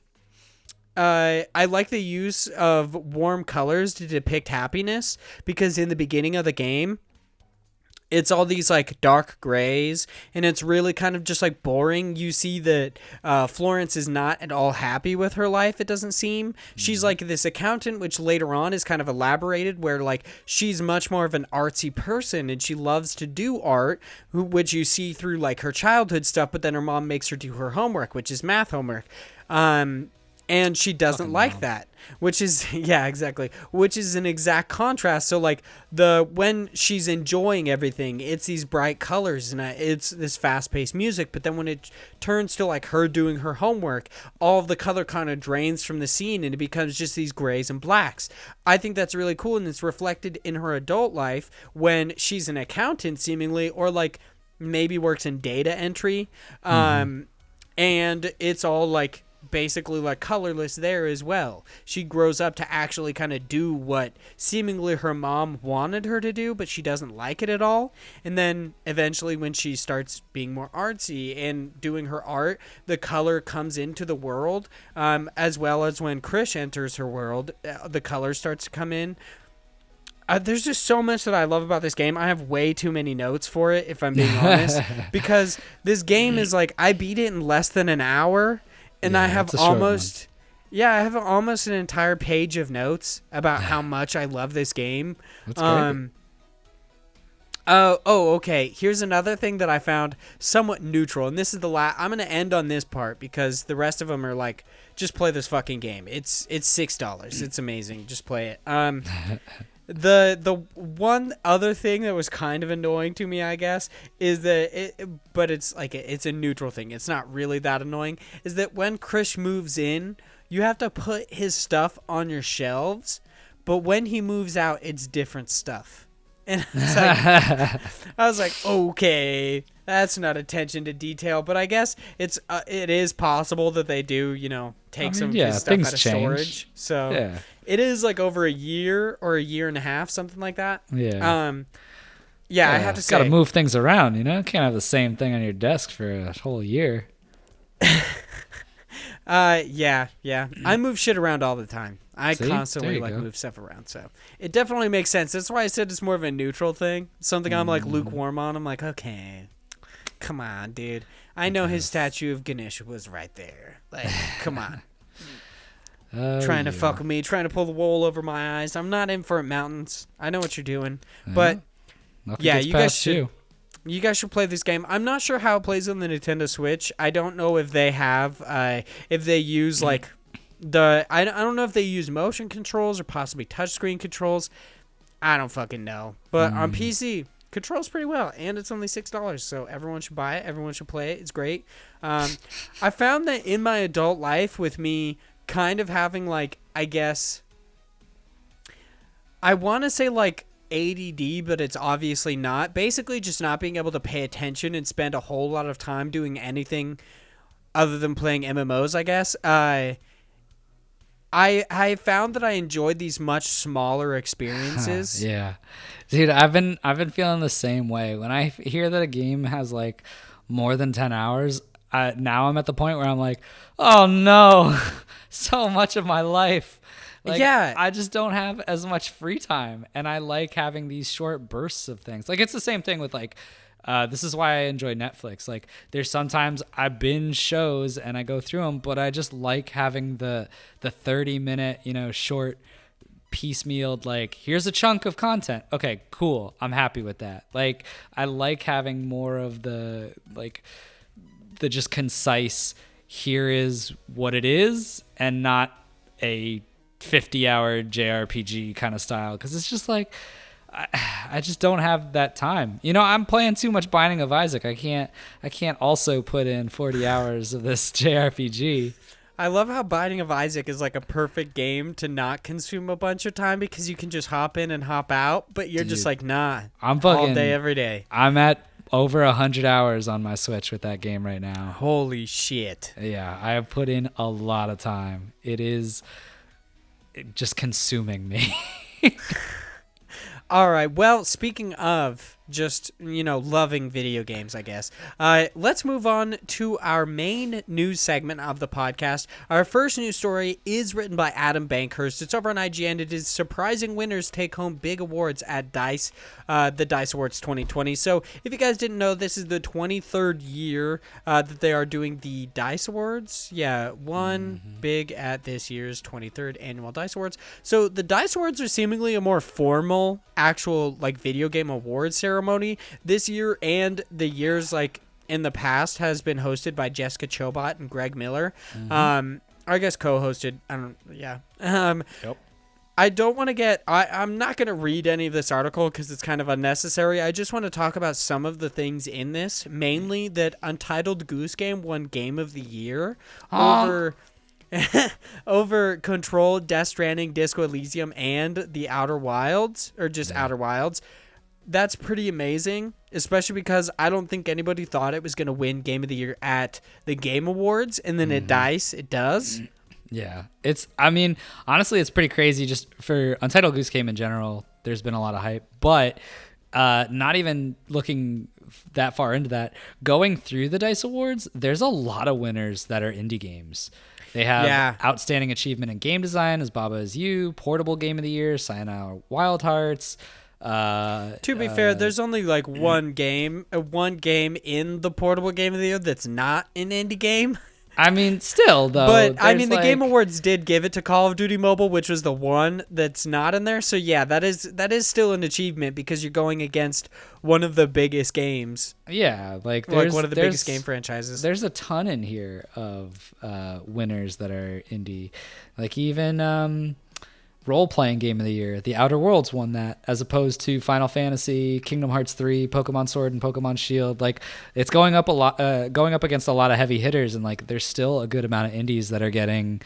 Speaker 1: like the use of warm colors to depict happiness, because in the beginning of the game, it's all these, like, dark grays, and it's really kind of just, like, boring. You see that Florence is not at all happy with her life, it doesn't seem. She's, like, this accountant, which later on is kind of elaborated, where, like, she's much more of an artsy person, and she loves to do art, which you see through, like, her childhood stuff, but then her mom makes her do her homework, which is math homework. And she doesn't like that, which is, yeah, exactly, which is an exact contrast. So, like, when she's enjoying everything, it's these bright colors and it's this fast-paced music. But then when it turns to, like, her doing her homework, all of the color kind of drains from the scene and it becomes just these grays and blacks. I think that's really cool, and it's reflected in her adult life when she's an accountant, seemingly, or, like, maybe works in data entry. And it's all, like, basically, like, colorless there as well. She grows up to actually kind of do what seemingly her mom wanted her to do, but she doesn't like it at all. And then eventually, when she starts being more artsy and doing her art, the color comes into the world, as well as when Krish enters her world, the color starts to come in. There's just so much that I love about this game. I have way too many notes for it, if I'm being honest, because this game is, like, I beat it in less than an hour. And I have almost an entire page of notes about how much I love this game.
Speaker 2: That's great.
Speaker 1: Okay. Here's another thing that I found somewhat neutral, and this is the last. I'm gonna end on this part because the rest of them are like, just play this fucking game. It's $6. It's amazing. Just play it. The one other thing that was kind of annoying to me, I guess, is that but it's like it's a neutral thing. It's not really that annoying. Is that when Krish moves in, you have to put his stuff on your shelves, but when he moves out, it's different stuff. And I was like, okay, that's not attention to detail, but I guess it is possible that they do, take some of his stuff out of storage. So. Yeah. It is like over a year or a year and a half, something like that.
Speaker 2: Yeah.
Speaker 1: I have to say.
Speaker 2: Got to move things around, Can't have the same thing on your desk for a whole year.
Speaker 1: Yeah. I move shit around all the time. I constantly move stuff around, so it definitely makes sense. That's why I said it's more of a neutral thing. Something I'm like lukewarm on. I'm like, okay, come on, dude. I know his statue of Ganesh was right there. Like, come on. Trying to fuck with me, trying to pull the wool over my eyes. I'm not in for it, mountains. I know what you're doing, but you guys should play this game. I'm not sure how it plays on the Nintendo Switch. I don't know if they have, if they use like I don't know if they use motion controls or possibly touchscreen controls. I don't fucking know. But on PC, controls pretty well, and it's only $6, so everyone should buy it. Everyone should play it. It's great. I found that in my adult life, with me kind of having like, I guess, I want to say like ADD, but it's obviously not. Basically just not being able to pay attention and spend a whole lot of time doing anything other than playing MMOs, I guess. I found that I enjoyed these much smaller experiences.
Speaker 2: Yeah. Dude, I've been feeling the same way. When I hear that a game has like more than 10 hours, now I'm at the point where I'm like, "Oh no. So much of my life." Like,
Speaker 1: yeah.
Speaker 2: I just don't have as much free time, and I like having these short bursts of things. Like, it's the same thing with like this is why I enjoy Netflix. Like, there's sometimes I binge shows and I go through them, but I just like having the 30-minute, short piecemealed, like, here's a chunk of content. Okay, cool. I'm happy with that. Like, I like having more of the just concise, here is what it is, and not a 50-hour JRPG kind of style, because it's just like I just don't have that time. I'm playing too much Binding of Isaac. I can't also put in 40 hours of this JRPG.
Speaker 1: I love how Binding of Isaac is like a perfect game to not consume a bunch of time, because you can just hop in and hop out, but you're just like, nah,
Speaker 2: I'm fucking
Speaker 1: all day, every day.
Speaker 2: I'm at over 100 hours on my Switch with that game right now.
Speaker 1: Holy shit.
Speaker 2: Yeah, I have put in a lot of time. It is just consuming me.
Speaker 1: All right. Well, speaking of just, loving video games, I guess, let's move on to our main news segment of the podcast. Our first news story is written by Adam Bankhurst. It's over on IGN. It is surprising winners take home big awards at DICE, the DICE Awards 2020. So if you guys didn't know, this is the 23rd year that they are doing the DICE Awards. Yeah, one big at this year's 23rd annual DICE Awards. So the DICE Awards are seemingly a more formal, actual video game awards ceremony this year, and the years in the past has been hosted by Jessica Chobot and Greg Miller. I guess co-hosted.
Speaker 2: Yep.
Speaker 1: I don't want to get... I'm not going to read any of this article because it's kind of unnecessary. I just want to talk about some of the things in this, mainly that Untitled Goose Game won Game of the Year over Control, Death Stranding, Disco Elysium, and The Outer Wilds, or just Outer Wilds. That's pretty amazing, especially because I don't think anybody thought it was going to win Game of the Year at the Game Awards, and then at DICE, it does.
Speaker 2: Yeah. Honestly, it's pretty crazy just for Untitled Goose Game in general. There's been a lot of hype, but not even looking that far into that, going through the DICE Awards, there's a lot of winners that are indie games. They have Outstanding Achievement in Game Design as Baba Is You, Portable Game of the Year, Sayonara Wild Hearts.
Speaker 1: To be fair, there's only one game in the Portable Game of the Year that's not an indie game.
Speaker 2: Still though.
Speaker 1: But the Game Awards did give it to Call of Duty Mobile, which was the one that's not in there. So yeah, that is still an achievement because you're going against one of the biggest games.
Speaker 2: Yeah, one
Speaker 1: of the biggest game franchises.
Speaker 2: There's a ton in here of winners that are indie. Even role-playing Game of the Year, The Outer Worlds won that, as opposed to Final Fantasy, Kingdom Hearts 3, Pokemon Sword, and Pokemon Shield. It's going up against a lot of heavy hitters, and there's still a good amount of indies that are getting,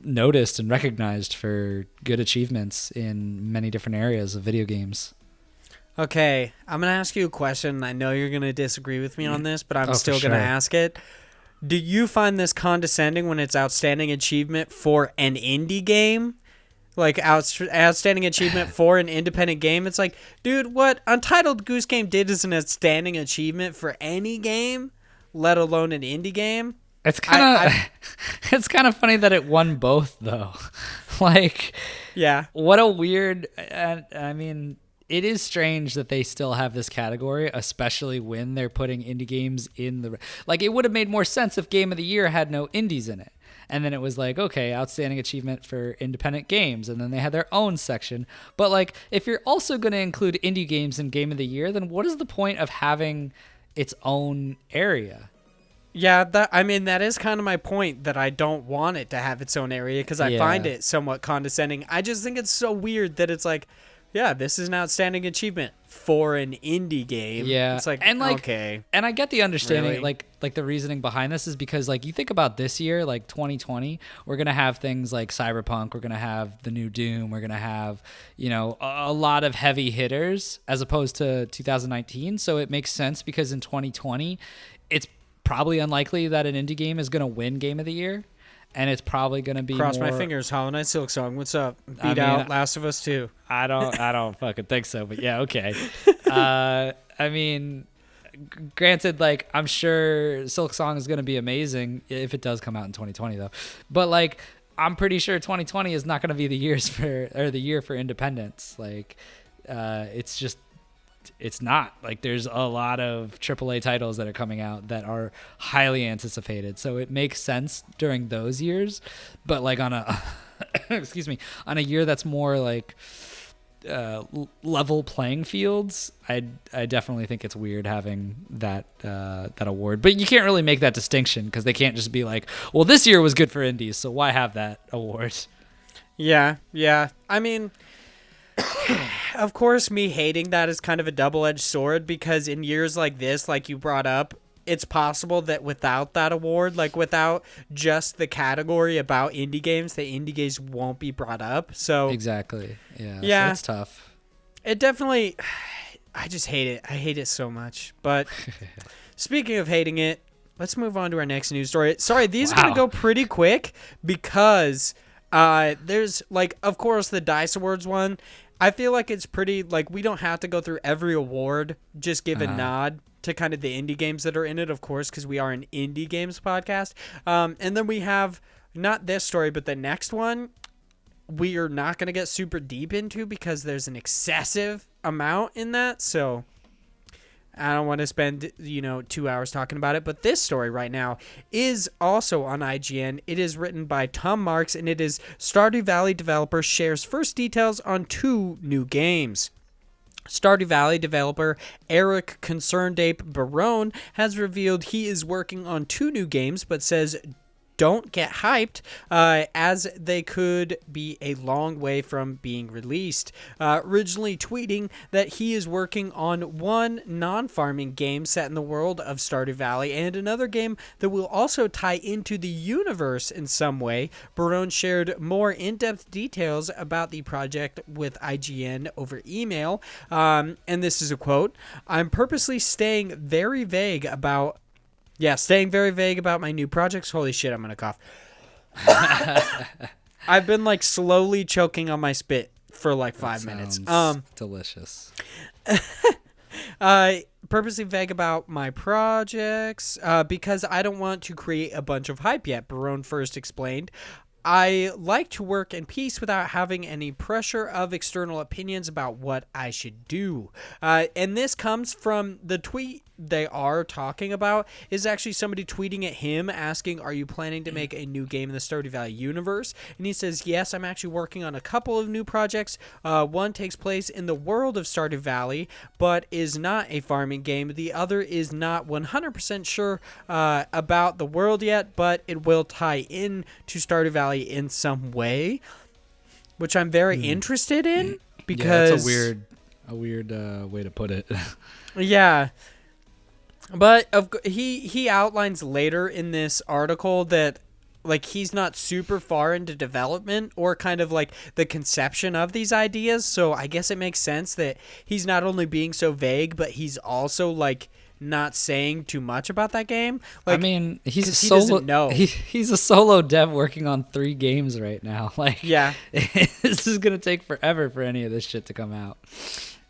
Speaker 2: noticed and recognized for good achievements in many different areas of video games.
Speaker 1: Okay, I'm gonna ask you a question. I know you're gonna disagree with me on this, but I'm still gonna ask it. Do you find this condescending when it's outstanding achievement for an indie game? Outstanding achievement for an independent game? It's like, dude, what Untitled Goose Game did is an outstanding achievement for any game, let alone an indie game.
Speaker 2: It's it's kind of funny that it won both, though.
Speaker 1: Yeah.
Speaker 2: What a weird... it is strange that they still have this category, especially when they're putting indie games in the... it would have made more sense if Game of the Year had no indies in it. And then it was okay, outstanding achievement for independent games. And then they had their own section. But if you're also going to include indie games in Game of the Year, then what is the point of having its own area?
Speaker 1: Yeah, that is kind of my point, that I don't want it to have its own area because I find it somewhat condescending. I just think it's so weird that it's yeah, this is an outstanding achievement for an indie game.
Speaker 2: Yeah,
Speaker 1: It's like,
Speaker 2: and
Speaker 1: okay.
Speaker 2: and I get the understanding,
Speaker 1: Really?
Speaker 2: like the reasoning behind this is because like you think about this year, like 2020, we're gonna have things like Cyberpunk, we're gonna have the new Doom, we're gonna have a lot of heavy hitters as opposed to 2019. So it makes sense because in 2020, it's probably unlikely that an indie game is gonna win Game of the Year, and it's probably gonna be
Speaker 1: Cross
Speaker 2: more.
Speaker 1: my fingers. Hollow Knight Silksong. What's up? Beat
Speaker 2: I mean,
Speaker 1: out Last of Us 2.
Speaker 2: I don't fucking think so, but yeah, okay. I mean, granted, like I'm sure Silk Song is gonna be amazing if it does come out in 2020, though. But like, I'm pretty sure 2020 is not gonna be the year for independence. Like, it's not. Like, there's a lot of AAA titles that are coming out that are highly anticipated, so it makes sense during those years. But like on a excuse me, on a year that's more like level playing fields, I definitely think it's weird having that award. But you can't really make that distinction because they can't just be like, well, this year was good for indies, so why have that award?
Speaker 1: Yeah. I mean, of course, me hating that is kind of a double-edged sword because in years like this, like you brought up, it's possible that without that award, like without just the category about indie games, the indie games won't be brought up. So
Speaker 2: Exactly. Yeah.
Speaker 1: Yeah.
Speaker 2: So it's tough.
Speaker 1: it definitely, I just hate it. I hate it so much. But speaking of hating it, let's move on to our next news story. Sorry, these are going to go pretty quick because there's, like, of course, the DICE Awards one. I feel like it's pretty, like, we don't have to go through every award. Just give a nod to kind of the indie games that are in it, of course, because we are an indie games podcast. And then we have, not this story, but the next one, we are not going to get super deep into because there's an excessive amount in that. So I don't want to spend, 2 hours talking about it. But this story right now is also on IGN. It is written by Tom Marks, and it is Stardew Valley developer shares first details on 2 new games. Stardew Valley developer Eric Concerned Ape Barone has revealed he is working on 2 new games, but says don't get hyped, as they could be a long way from being released. Originally tweeting that he is working on 1 non-farming game set in the world of Stardew Valley and another game that will also tie into the universe in some way. Barone shared more in-depth details about the project with IGN over email, and this is a quote, "I'm purposely staying very vague about my new projects." Holy shit, I'm going to cough. I've been like slowly choking on my spit for like 5 minutes.
Speaker 2: Delicious.
Speaker 1: Purposely vague about my projects because I don't want to create a bunch of hype yet, Barone first explained. I like to work in peace without having any pressure of external opinions about what I should do. And this comes from the tweet they are talking about is actually somebody tweeting at him asking, are you planning to make a new game in the Stardew Valley universe? And he says, yes, I'm actually working on a couple of new projects. One takes place in the world of Stardew Valley, but is not a farming game. The other is not 100% sure about the world yet, but it will tie in to Stardew Valley in some way, which I'm very interested in because
Speaker 2: that's a weird way to put it.
Speaker 1: Yeah. But he outlines later in this article that like he's not super far into development or kind of like the conception of these ideas. So I guess it makes sense that he's not only being so vague, but he's also like not saying too much about that game. Like,
Speaker 2: I mean, he's a
Speaker 1: he
Speaker 2: solo.
Speaker 1: doesn't know.
Speaker 2: He's a solo dev working on 3 games right now. Like,
Speaker 1: yeah,
Speaker 2: this is gonna take forever for any of this shit to come out.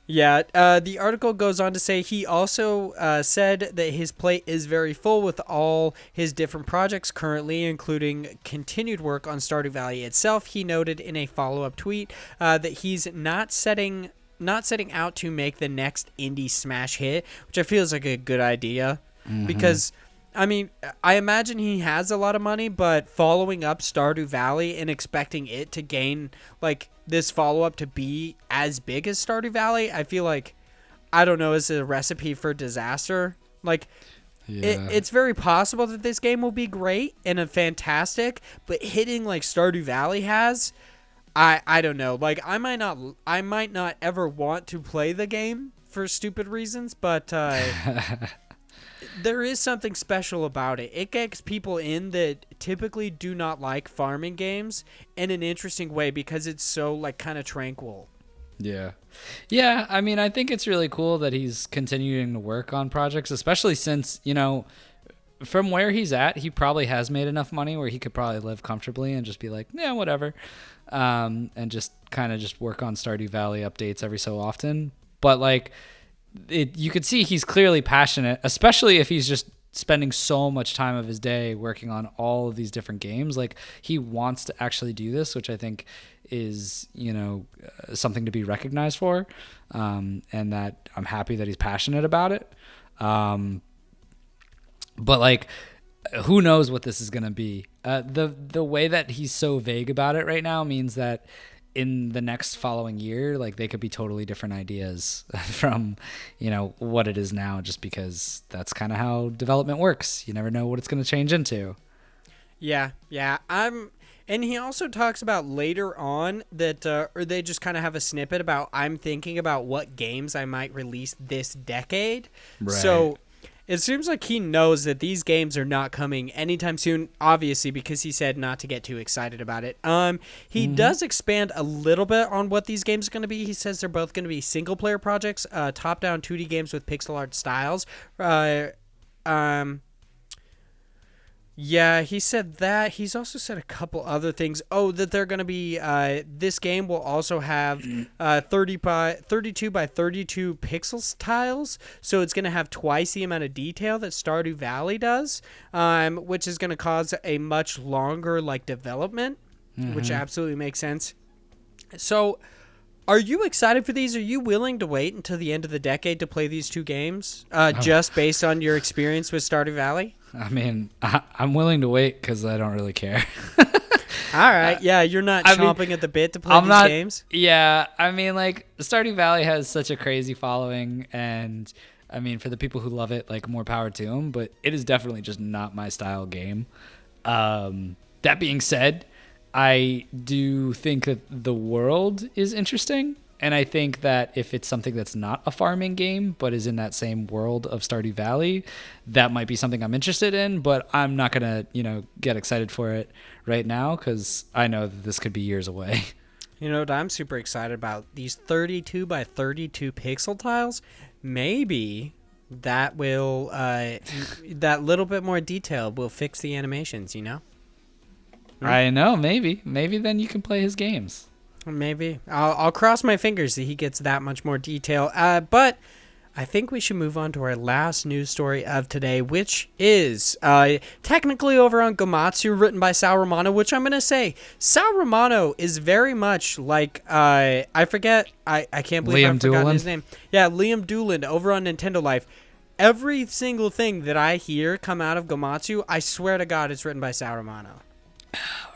Speaker 1: Yeah, the article goes on to say he also said that his plate is very full with all his different projects currently, including continued work on Stardew Valley itself. He noted in a follow-up tweet that he's not setting out to make the next indie smash hit, which I feel is like a good idea because, I mean, I imagine he has a lot of money, but following up Stardew Valley and expecting it to gain like this follow-up to be as big as Stardew Valley, I feel like, I don't know, is a recipe for disaster. Like, it's very possible that this game will be great and a fantastic, but hitting like Stardew Valley has, I don't know. Like I might not ever want to play the game for stupid reasons, but there is something special about it. It gets people in that typically do not like farming games in an interesting way because it's so like kind of tranquil.
Speaker 2: Yeah. Yeah, I mean, I think it's really cool that he's continuing to work on projects, especially since, from where he's at, he probably has made enough money where he could probably live comfortably and just be like, yeah, whatever. And just kind of just work on Stardew Valley updates every so often. But like, you could see he's clearly passionate, especially if he's just spending so much time of his day working on all of these different games. Like he wants to actually do this, which I think is, something to be recognized for. And that I'm happy that he's passionate about it. But like, who knows what this is going to be? The way that he's so vague about it right now means that in the next following year, like they could be totally different ideas from, what it is now, just because that's kind of how development works. You never know what it's going to change into.
Speaker 1: Yeah. And he also talks about later on that, or they just kind of have a snippet about, I'm thinking about what games I might release this decade.
Speaker 2: Right.
Speaker 1: So it seems like he knows that these games are not coming anytime soon, obviously, because he said not to get too excited about it. He does expand a little bit on what these games are going to be. He says they're both going to be single-player projects, top-down 2D games with pixel art styles. Yeah, he said that. He's also said a couple other things. Oh, that they're going to be, this game will also have 32 by 32 pixels tiles. So it's going to have twice the amount of detail that Stardew Valley does, which is going to cause a much longer development, which absolutely makes sense. So are you excited for these? Are you willing to wait until the end of the decade to play these two games, just based on your experience with Stardew Valley?
Speaker 2: I mean, I'm willing to wait because I don't really care.
Speaker 1: All right. Yeah, you're not chomping at the bit to play these games?
Speaker 2: Yeah. I mean, Stardew Valley has such a crazy following, and I mean, for the people who love it, more power to them, but it is definitely just not my style game. That being said, I do think that the world is interesting. And I think that if it's something that's not a farming game, but is in that same world of Stardew Valley, that might be something I'm interested in. But I'm not going to, get excited for it right now because I know that this could be years away.
Speaker 1: You know what I'm super excited about? These 32 by 32 pixel tiles. Maybe that will, that little bit more detail will fix the animations,
Speaker 2: I know, maybe. Maybe then you can play his games.
Speaker 1: Maybe. I'll cross my fingers that he gets that much more detail. But I think we should move on to our last news story of today, which is technically over on Gamatsu, written by Sal Romano, which I'm going to say, Sal Romano is very much like, I can't believe I've forgotten his name. Yeah, Liam Doolan over on Nintendo Life. Every single thing that I hear come out of Gamatsu, I swear to God, it's written by Sal Romano.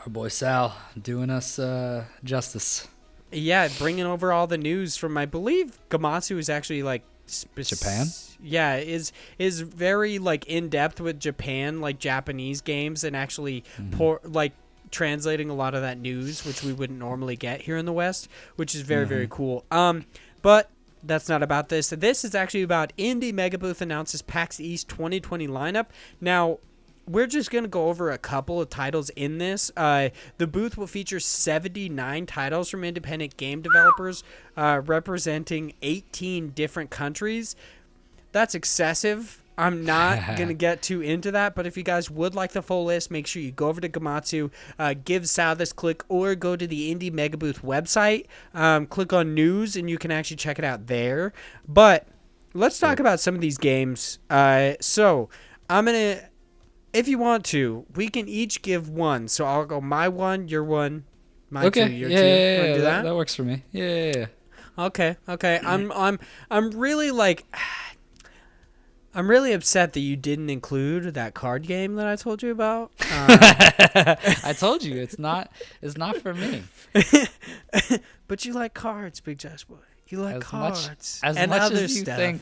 Speaker 2: Our boy Sal doing us justice.
Speaker 1: Yeah, bringing over all the news from, I believe, Gamatsu is actually
Speaker 2: Japan?
Speaker 1: Yeah, is very in depth with Japan, Japanese games, and actually translating a lot of that news, which we wouldn't normally get here in the West, which is very, very cool. But that's not about this. This is actually about Indie Megabooth announces PAX East 2020 lineup. Now, we're just going to go over a couple of titles in this. The booth will feature 79 titles from independent game developers representing 18 different countries. That's excessive. I'm not going to get too into that, but if you guys would like the full list, make sure you go over to Gamatsu, give Sal this click, or go to the Indie Megabooth website, click on news, and you can actually check it out there. But let's talk about some of these games. So I'm going to... If you want to, we can each give one. So I'll go my one, your one, my two, your two.
Speaker 2: Yeah,
Speaker 1: Wanna do that?
Speaker 2: That works for me. Yeah.
Speaker 1: Okay. I'm really I'm really upset that you didn't include that card game that I told you about.
Speaker 2: I told you it's not for me.
Speaker 1: But you like cards, Big Josh Boy. You like cards
Speaker 2: as
Speaker 1: and
Speaker 2: much
Speaker 1: other
Speaker 2: as you
Speaker 1: stuff.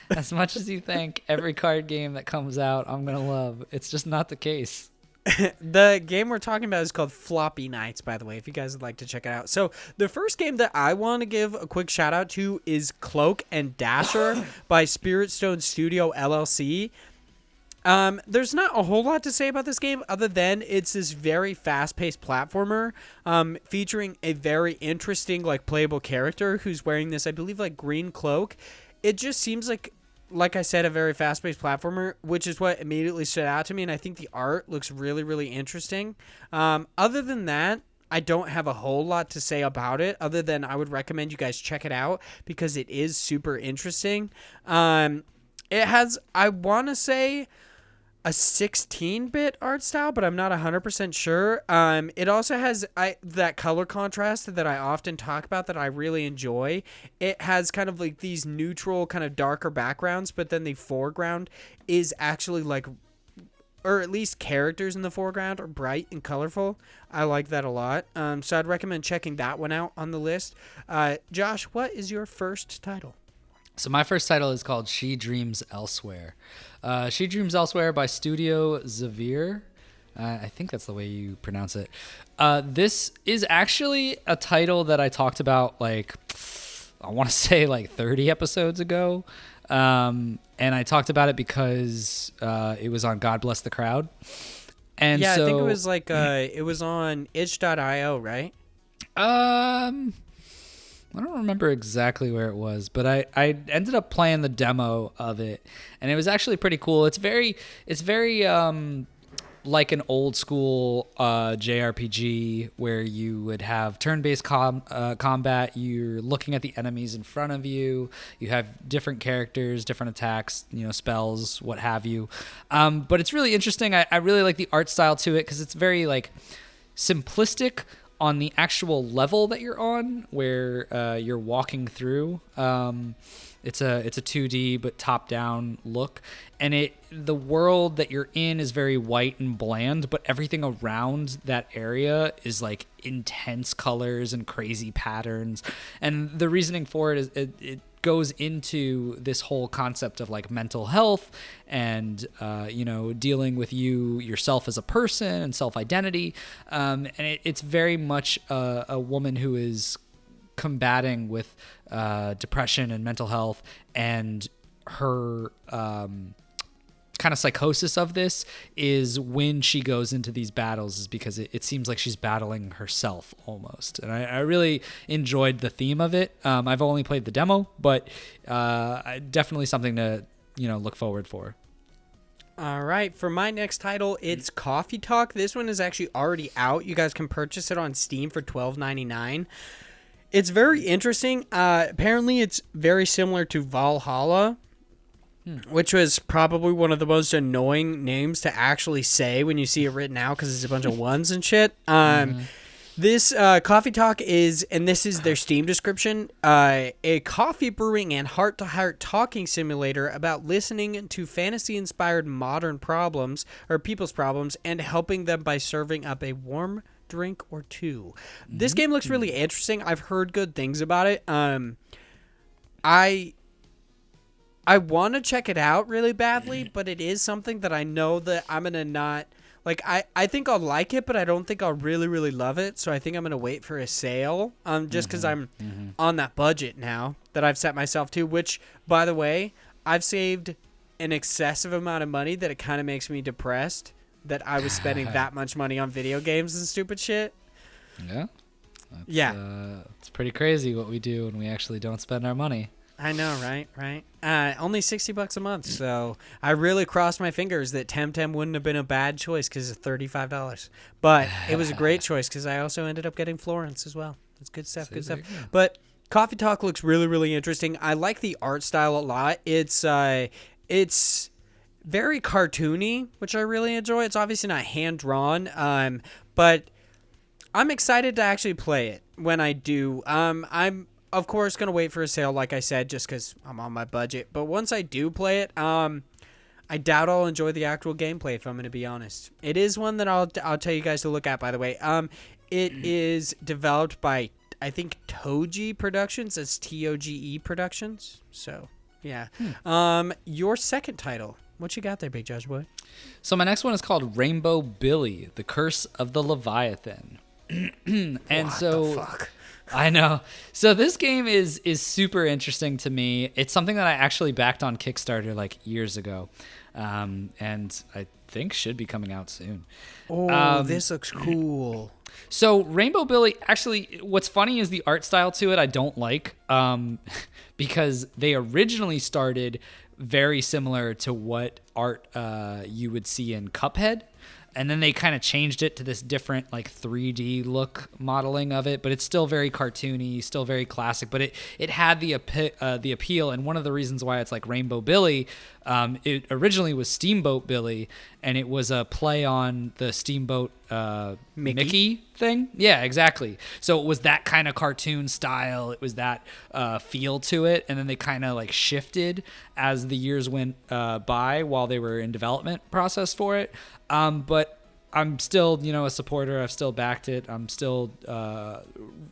Speaker 2: As much as you think every card game that comes out I'm gonna love, it's just not the case.
Speaker 1: The game we're talking about is called Floppy Nights, by the way, if you guys would like to check it out. So the first game that I want to give a quick shout out to is Cloak and Dasher by Spirit Stone Studio LLC. There's not a whole lot to say about this game other than it's this very fast-paced platformer, featuring a very interesting, like, playable character who's wearing this, I believe, like, green cloak. It just seems like I said, a very fast-paced platformer, which is what immediately stood out to me, and I think the art looks really, really interesting. Other than that, I don't have a whole lot to say about it, other than I would recommend you guys check it out, because it is super interesting. It has, I want to say, a 16-bit art style, but I'm not 100% sure. It also has that color contrast that I often talk about that I really enjoy. It has kind of like these neutral, kind of darker backgrounds, but then the foreground is actually like, or at least characters in the foreground are bright and colorful. I like that a lot. So I'd recommend checking that one out on the list. Josh, what is your first title?
Speaker 2: So my first title is called She Dreams Elsewhere. She Dreams Elsewhere by Studio Xavier. I think that's the way you pronounce it. This is actually a title that I talked about, like, I want to say like 30 episodes ago. And I talked about it because it was on God Bless the Crowd. And
Speaker 1: yeah,
Speaker 2: so,
Speaker 1: I think it was like it was on itch.io, right?
Speaker 2: I don't remember exactly where it was, but I ended up playing the demo of it, and it was actually pretty cool. It's very like an old school JRPG where you would have turn-based combat. You're looking at the enemies in front of you. You have different characters, different attacks, spells, what have you. But it's really interesting. I really like the art style to it because it's very like simplistic on the actual level that you're on, where you're walking through. It's a 2D but top-down look, and the world that you're in is very white and bland, but everything around that area is like intense colors and crazy patterns. And the reasoning for it is it goes into this whole concept of like mental health and dealing with yourself as a person and self-identity, and it's very much a woman who is combating with depression and mental health, and her kind of psychosis of this is when she goes into these battles is because it seems like she's battling herself almost. And I really enjoyed the theme of it. I've only played the demo, but definitely something to look forward for.
Speaker 1: All right, for my next title, it's Coffee Talk. This one is actually already out. You guys can purchase it on Steam for $12.99. It's very interesting. Apparently, it's very similar to Valhalla, which was probably one of the most annoying names to actually say when you see it written out because it's a bunch of ones and shit. This Coffee Talk is, and this is their Steam description, a coffee brewing and heart-to-heart talking simulator about listening to fantasy-inspired modern problems, or people's problems, and helping them by serving up a warm drink or two. This game looks really interesting. I've heard good things about it. I want to check it out really badly, but it is something that I know that I'm going to not... Like, I think I'll like it, but I don't think I'll really, really love it. So I think I'm going to wait for a sale, just because I'm on that budget now that I've set myself to, which, by the way, I've saved an excessive amount of money that it kind of makes me depressed that I was spending that much money on video games and stupid shit.
Speaker 2: Yeah. It's pretty crazy what we do when we actually don't spend our money.
Speaker 1: I know, right? Only $60 a month, so I really crossed my fingers that Temtem wouldn't have been a bad choice because it's $35. But it was a great choice because I also ended up getting Florence as well. It's good stuff, good stuff. But Coffee Talk looks really, really interesting. I like the art style a lot. It's very cartoony, which I really enjoy. It's obviously not hand-drawn, but I'm excited to actually play it when I do. I'm of course going to wait for a sale, like I said, just because I'm on my budget. But once I do play it, I doubt I'll enjoy the actual gameplay, if I'm going to be honest. It is one that I'll tell you guys to look at, by the way. It is developed by, I think, Toge Productions. It's Toge Productions. So, yeah. Your second title. What you got there, Big Josh boy?
Speaker 2: So my next one is called Rainbow Billy: The Curse of the Leviathan. And
Speaker 1: What the fuck?
Speaker 2: I know. So this game is super interesting to me. It's something that I actually backed on Kickstarter like years ago, and I think should be coming out soon.
Speaker 1: Oh, this looks cool.
Speaker 2: So Rainbow Billy, actually, what's funny is the art style to it I don't like, because they originally started very similar to what art you would see in Cuphead. And then they kind of changed it to this different like 3D look modeling of it, but it's still very cartoony, still very classic. But it had the appeal, and one of the reasons why it's like Rainbow Billy, it originally was Steamboat Billy, and it was a play on the Steamboat Mickey thing. Yeah, exactly. So it was that kind of cartoon style. It was that feel to it, and then they kind of like shifted as the years went by while they were in development process for it. But I'm still, a supporter. I've still backed it. I'm still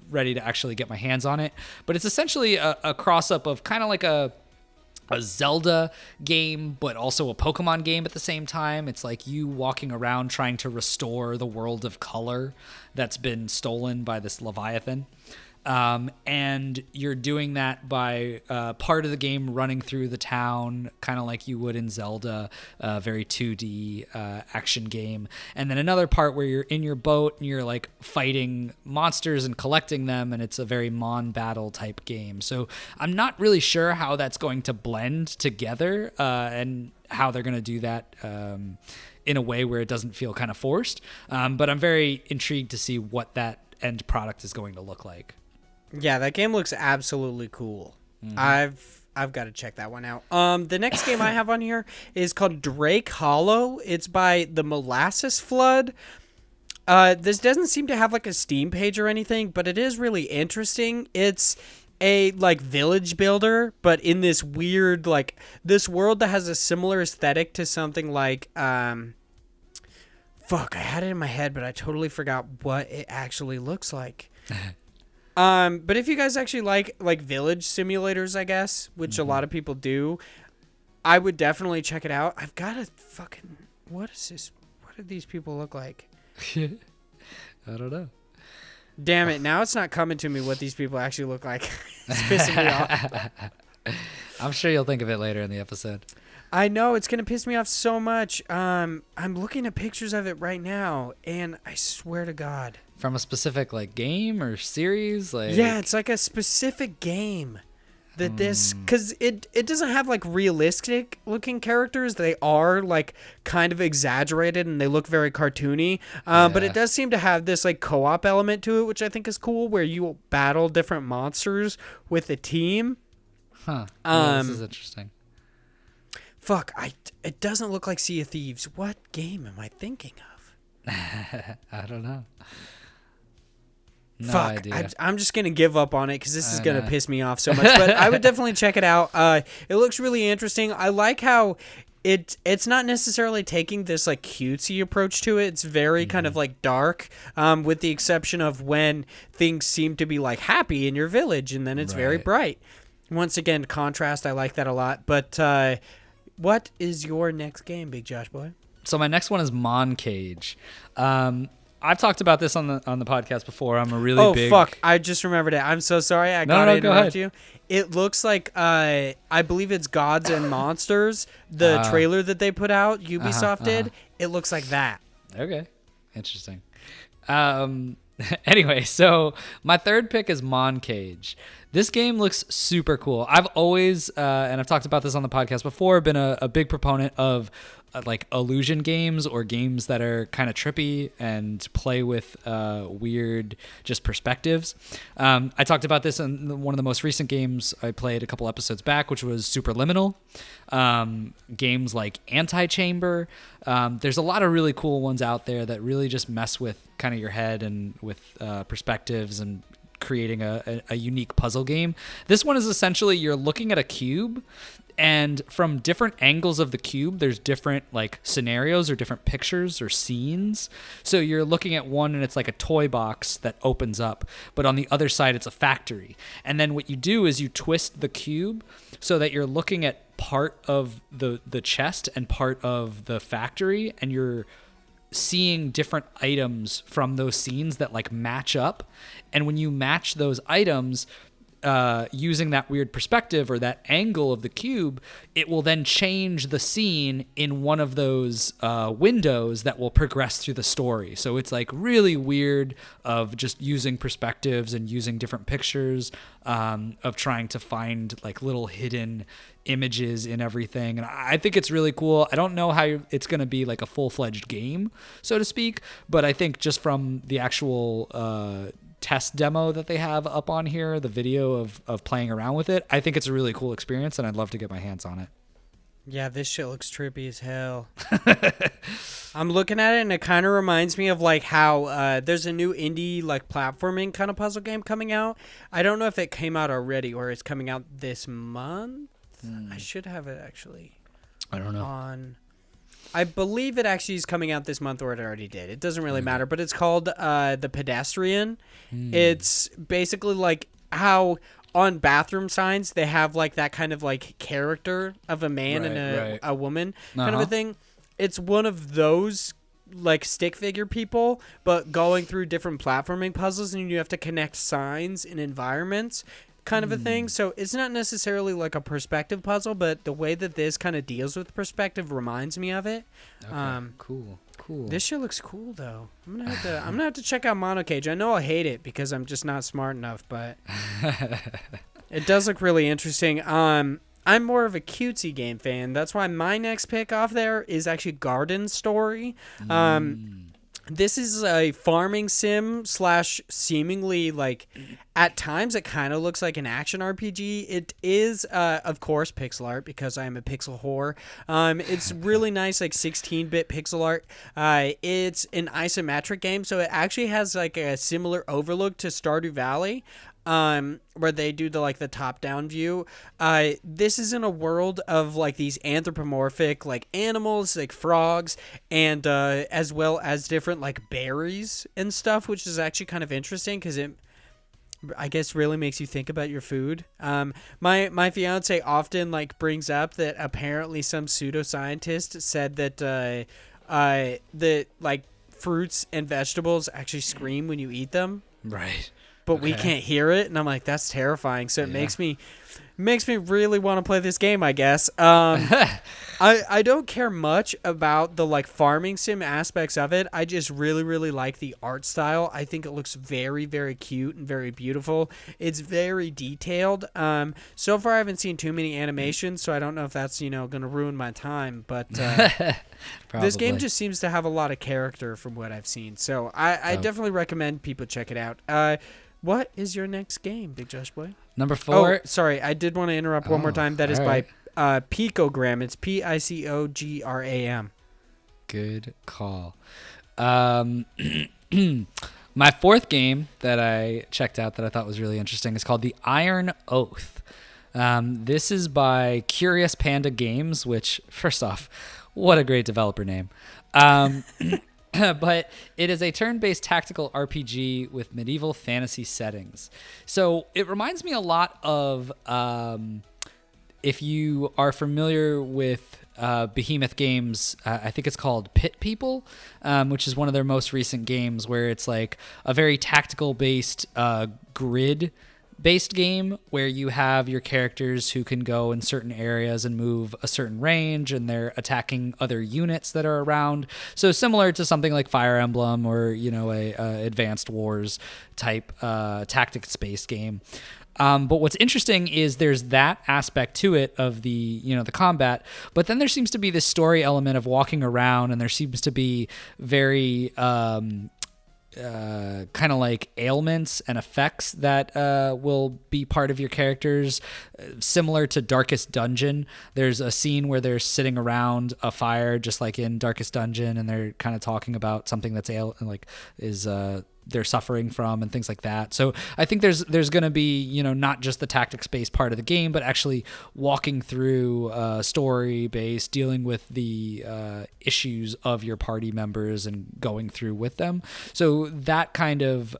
Speaker 2: ready to actually get my hands on it. But it's essentially a cross-up of kind of like a Zelda game, but also a Pokemon game at the same time. It's like you walking around trying to restore the world of color that's been stolen by this Leviathan. And you're doing that by part of the game running through the town, kind of like you would in Zelda, very 2D action game. And then another part where you're in your boat and you're like fighting monsters and collecting them, and it's a very Mon battle type game. So I'm not really sure how that's going to blend together and how they're going to do that in a way where it doesn't feel kind of forced. But I'm very intrigued to see what that end product is going to look like.
Speaker 1: Yeah, that game looks absolutely cool. Mm-hmm. I've got to check that one out. The next game I have on here is called Drake Hollow. It's by the Molasses Flood. This doesn't seem to have like a Steam page or anything, but it is really interesting. It's a like village builder, but in this weird like this world that has a similar aesthetic to something like fuck, I had it in my head, but I totally forgot what it actually looks like. But if you guys actually like village simulators, I guess, which a lot of people do, I would definitely check it out. I've got a fucking, what is this? What do these people look like?
Speaker 2: I don't know.
Speaker 1: Damn it. Now it's not coming to me what these people actually look like. It's pissing me off.
Speaker 2: I'm sure you'll think of it later in the episode.
Speaker 1: I know, it's going to piss me off so much. I'm looking at pictures of it right now, and I swear to God.
Speaker 2: From a specific like game or series?
Speaker 1: Yeah, it's like a specific game. That this, because it doesn't have like realistic looking characters. They are like kind of exaggerated and they look very cartoony. But it does seem to have this like co-op element to it, which I think is cool, where you battle different monsters with a team.
Speaker 2: Huh. Yeah, this is interesting.
Speaker 1: Fuck, it doesn't look like Sea of Thieves. What game am I thinking of?
Speaker 2: I don't know. No
Speaker 1: Fuck,
Speaker 2: idea.
Speaker 1: I'm just going to give up on it because this is going to piss me off so much. But I would definitely check it out. It looks really interesting. I like how it's not necessarily taking this like cutesy approach to it. It's very kind of like dark, with the exception of when things seem to be like happy in your village, and then it's very bright. Once again, contrast. I like that a lot. But what is your next game, Big Josh boy?
Speaker 2: So my next one is Mon Cage. I've talked about this on the podcast before. I'm a really big...
Speaker 1: Oh, fuck. I just remembered it. I'm so sorry. I gotta interrupt you. It looks like, I believe it's Gods and Monsters, the trailer that they put out, Ubisoft did. It looks like that.
Speaker 2: Okay. Interesting. Anyway, so my third pick is Mon Cage. This game looks super cool. I've always, and I've talked about this on the podcast before, been a big proponent of like illusion games or games that are kind of trippy and play with weird just perspectives. I talked about this in one of the most recent games I played a couple episodes back, which was Superliminal. Games like Antichamber. There's a lot of really cool ones out there that really just mess with kind of your head and with perspectives and creating a unique puzzle game. This one is essentially you're looking at a cube, and from different angles of the cube, there's different like scenarios or different pictures or scenes. So you're looking at one and it's like a toy box that opens up, but on the other side, it's a factory. And then what you do is you twist the cube so that you're looking at part of the chest and part of the factory, and you're seeing different items from those scenes that like match up. And when you match those items using that weird perspective or that angle of the cube, it will then change the scene in one of those windows that will progress through the story. So it's like really weird of just using perspectives and using different pictures of trying to find like little hidden images in everything. And I think it's really cool. I don't know how it's going to be like a full-fledged game, so to speak, but I think just from the actual test demo that they have up on here, the video of playing around with it, I think it's a really cool experience, and I'd love to get my hands on it.
Speaker 1: Yeah, this shit looks trippy as hell. I'm looking at it, and it kind of reminds me of like how there's a new indie like platforming kind of puzzle game coming out. I don't know if it came out already or it's coming out this month. I should have it actually.
Speaker 2: I don't know.
Speaker 1: I believe it actually is coming out this month, or it already did. It doesn't really matter, but it's called The Pedestrian. It's basically like how on bathroom signs they have like that kind of like character of a man and a woman kind of a thing. It's one of those like stick figure people, but going through different platforming puzzles, and you have to connect signs in environments kind of a thing. So it's not necessarily like a perspective puzzle, but the way that this kind of deals with perspective reminds me of it.
Speaker 2: Okay, cool.
Speaker 1: This shit looks cool though. I'm gonna have to check out Monocage. I know I'll hate it because I'm just not smart enough, but it does look really interesting. I'm more of a cutesy game fan. That's why my next pick off there is actually Garden Story. This is a farming sim / seemingly like at times it kind of looks like an action RPG. It is of course pixel art because I am a pixel whore. It's really nice like 16-bit pixel art. It's an isometric game, so it actually has like a similar overlook to Stardew Valley. Where they do the top-down view. This is in a world of like these anthropomorphic like animals, like frogs, and as well as different like berries and stuff, which is actually kind of interesting because it, I guess, really makes you think about your food. My fiance often like brings up that apparently some pseudoscientist said that that like fruits and vegetables actually scream when you eat them.
Speaker 2: Right.
Speaker 1: But we can't hear it, and I'm like, that's terrifying. So it makes me really want to play this game, I guess. I don't care much about the like farming sim aspects of it. I just really like the art style. I think it looks very, very cute and very beautiful. It's very detailed. So far I haven't seen too many animations, so I don't know if that's going to ruin my time. But this game just seems to have a lot of character from what I've seen. So I definitely recommend people check it out. What is your next game, Big Josh Boy?
Speaker 2: Number 4.
Speaker 1: Oh, sorry. I did want to interrupt one more time. That is by Picogram. It's Picogram.
Speaker 2: Good call. My fourth game that I checked out that I thought was really interesting is called The Iron Oath. This is by Curious Panda Games, which, first off, what a great developer name. But it is a turn-based tactical RPG with medieval fantasy settings. So it reminds me a lot of, if you are familiar with Behemoth Games, I think it's called Pit People, which is one of their most recent games where it's like a very tactical-based grid-based game where you have your characters who can go in certain areas and move a certain range, and they're attacking other units that are around. So similar to something like Fire Emblem or a Advanced Wars type tactics-based game. But what's interesting is there's that aspect to it of the the combat, but then there seems to be this story element of walking around, and there seems to be very kind of like ailments and effects that will be part of your characters, similar to Darkest Dungeon. There's a scene where they're sitting around a fire, just like in Darkest Dungeon, and they're kind of talking about something that's they're suffering from and things like that. So I think there's going to be, not just the tactics-based part of the game, but actually walking through story-based, dealing with the issues of your party members and going through with them. So that kind of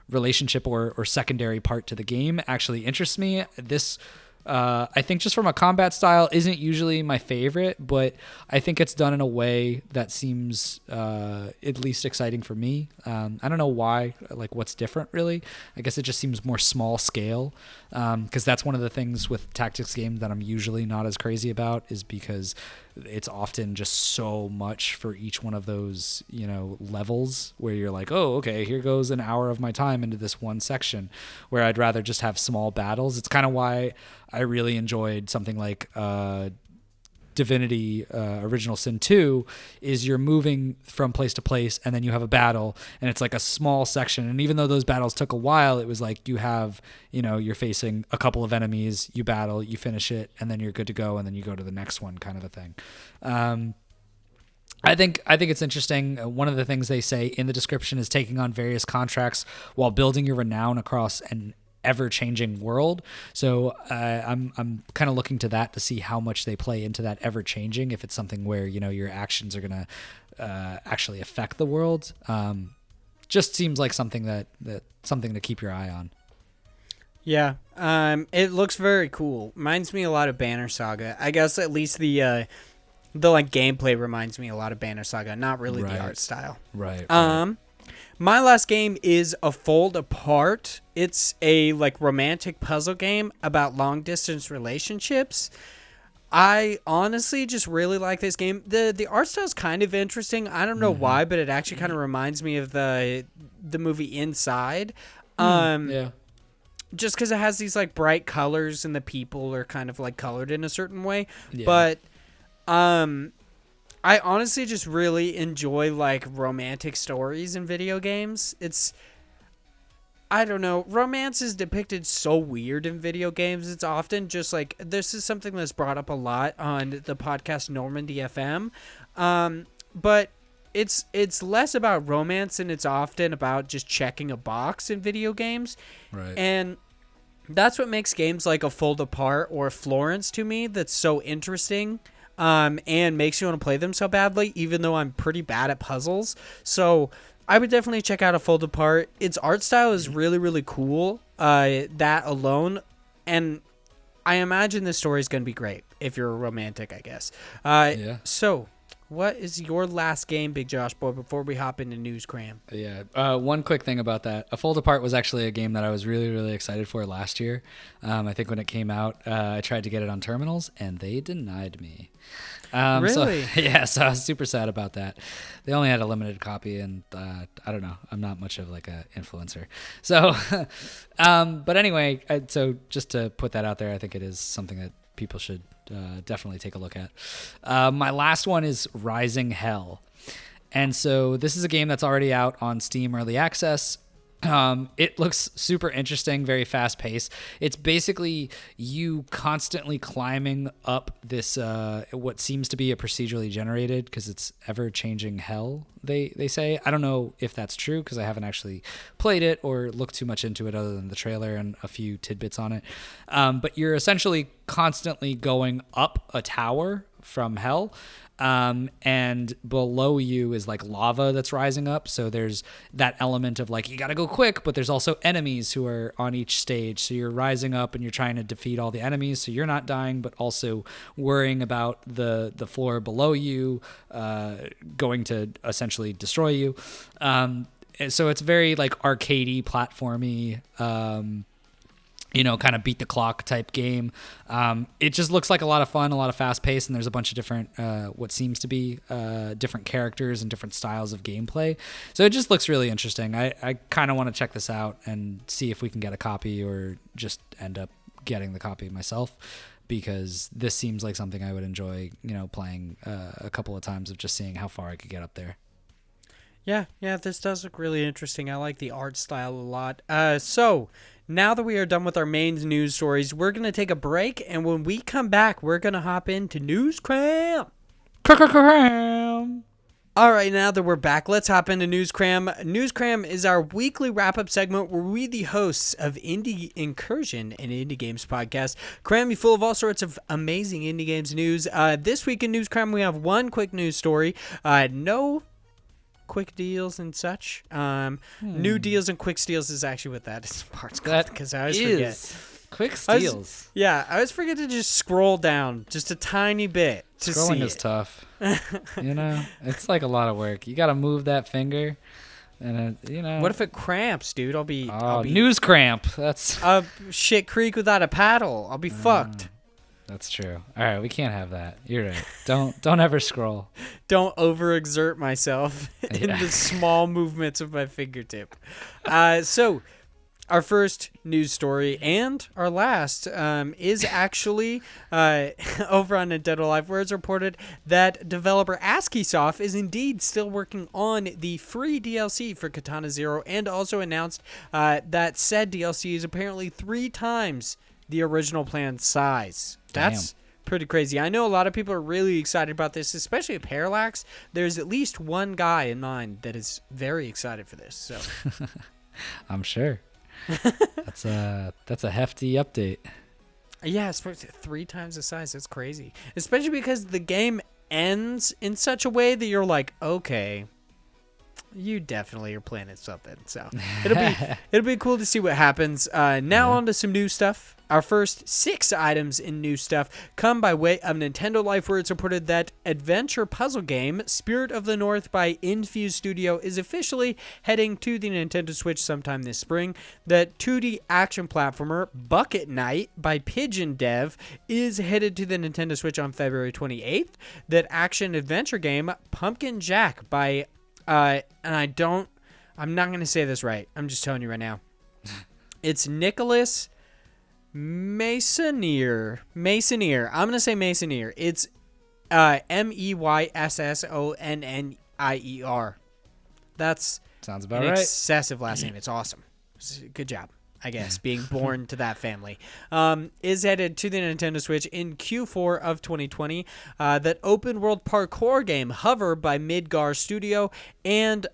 Speaker 2: relationship or secondary part to the game actually interests me. This I think just from a combat style isn't usually my favorite, but I think it's done in a way that seems at least exciting for me. I don't know why, like what's different really. I guess it just seems more small scale, because that's one of the things with tactics games that I'm usually not as crazy about, is because it's often just so much for each one of those, levels where you're like, oh, okay, here goes an hour of my time into this one section, where I'd rather just have small battles. It's kind of why I really enjoyed something like Divinity Original Sin 2, is you're moving from place to place and then you have a battle and it's like a small section. And even though those battles took a while, it was like you have, you're facing a couple of enemies, you battle, you finish it, and then you're good to go. And then you go to the next one, kind of a thing. I think it's interesting. One of the things they say in the description is taking on various contracts while building your renown across an ever-changing world. So I'm kind of looking to that to see how much they play into that ever-changing, if it's something where your actions are gonna actually affect the world. Just seems like something that something to keep your eye on.
Speaker 1: Yeah, it looks very cool. Reminds me a lot of Banner Saga. I guess at least the like gameplay reminds me a lot of Banner Saga, not really the art style.
Speaker 2: Right.
Speaker 1: My last game is A Fold Apart. It's a like romantic puzzle game about long distance relationships. I honestly just really like this game. The art style is kind of interesting. I don't know why, but it actually kind of reminds me of the movie Inside.
Speaker 2: Yeah.
Speaker 1: Just because it has these like bright colors and the people are kind of like colored in a certain way.
Speaker 2: Yeah.
Speaker 1: But I honestly just really enjoy like romantic stories in video games. I don't know, romance is depicted so weird in video games. It's often just like, this is something that's brought up a lot on the podcast Normandy FM. But it's less about romance and it's often about just checking a box in video games.
Speaker 2: Right.
Speaker 1: And that's what makes games like A Fold Apart or Florence to me that's so interesting. And makes you want to play them so badly, even though I'm pretty bad at puzzles. So I would definitely check out A Fold Apart. Its art style is really, really cool. That alone. And I imagine the story is going to be great if you're a romantic, I guess.
Speaker 2: Yeah.
Speaker 1: So what is your last game, Big Josh Boy, before we hop into News Cram?
Speaker 2: Yeah. One quick thing about that. A Fold Apart was actually a game that I was really, really excited for last year. I think when it came out, I tried to get it on terminals, and they denied me.
Speaker 1: Really?
Speaker 2: So I was super sad about that. They only had a limited copy, and I don't know. I'm not much of like a influencer. So, but anyway, so just to put that out there, I think it is something that people should definitely take a look at. My last one is Rising Hell. And so this is a game that's already out on Steam Early Access. It looks super interesting, very fast paced. It's basically you constantly climbing up this, what seems to be a procedurally generated, because it's ever changing hell, they say. I don't know if that's true, because I haven't actually played it or looked too much into it other than the trailer and a few tidbits on it. But you're essentially constantly going up a tower from hell. And below you is like lava that's rising up. So there's that element of like, you got to go quick, but there's also enemies who are on each stage. So you're rising up and you're trying to defeat all the enemies. So you're not dying, but also worrying about the floor below you, going to essentially destroy you. So it's very like arcadey, platformy, kind of beat the clock type game. It just looks like a lot of fun, a lot of fast pace, and there's a bunch of different, what seems to be different characters and different styles of gameplay. So it just looks really interesting. I kind of want to check this out and see if we can get a copy or just end up getting the copy myself, because this seems like something I would enjoy, playing a couple of times, of just seeing how far I could get up there.
Speaker 1: Yeah, this does look really interesting. I like the art style a lot. So now that we are done with our main news stories, we're going to take a break, and when we come back, we're going to hop into News Cram.
Speaker 2: Cram.
Speaker 1: All right, now that we're back, let's hop into News Cram. News Cram is our weekly wrap-up segment where we, the hosts of Indie Incursion, an indie games podcast, cram you full of all sorts of amazing indie games news. This week in News Cram, we have one quick news story. No quick deals and such. New deals and quick steals is actually what that is part's called, because I always forget.
Speaker 2: Quick steals.
Speaker 1: I always forget to just scroll down just a tiny bit to see
Speaker 2: Scrolling is
Speaker 1: it.
Speaker 2: tough. It's like a lot lot you got to move that finger, and
Speaker 1: What if it cramps, dude? I'll be
Speaker 2: news cramp. That's
Speaker 1: shit creek without a paddle. I'll be fucked.
Speaker 2: That's true. All right, we can't have that. You're right. Don't ever scroll.
Speaker 1: Don't overexert myself in the small movements of my fingertip. So our first news story and our last is actually over on Nintendo Life, where it's reported that developer ASCIIsoft is indeed still working on the free DLC for Katana Zero, and also announced that said DLC is apparently 3 times the original planned size. That's pretty crazy. I know a lot of people are really excited about this, especially at Parallax. There's at least one guy in mind that is very excited for this. So
Speaker 2: I'm sure. That's a hefty update.
Speaker 1: Yeah, it's 3 times the size. That's crazy. Especially because the game ends in such a way that you're like, okay, you definitely are planning something. So it'll be cool to see what happens. Now on to some new stuff. Our first 6 items in new stuff come by way of Nintendo Life, where it's reported that adventure puzzle game Spirit of the North by Infuse Studio is officially heading to the Nintendo Switch sometime this spring. That 2D action platformer Bucket Night by Pigeon Dev is headed to the Nintendo Switch on February 28th. That action adventure game Pumpkin Jack by I'm not going to say this right. I'm just telling you right now. It's Nicholas Maisonier. I'm going to say Maisonier. It's Meyssonnier. That's
Speaker 2: sounds about
Speaker 1: an
Speaker 2: right.
Speaker 1: Excessive last name. It's awesome. Good job, I guess, being born to that family. Is headed to the Nintendo Switch in Q4 of 2020. That open world parkour game Hover by Midgar Studio, and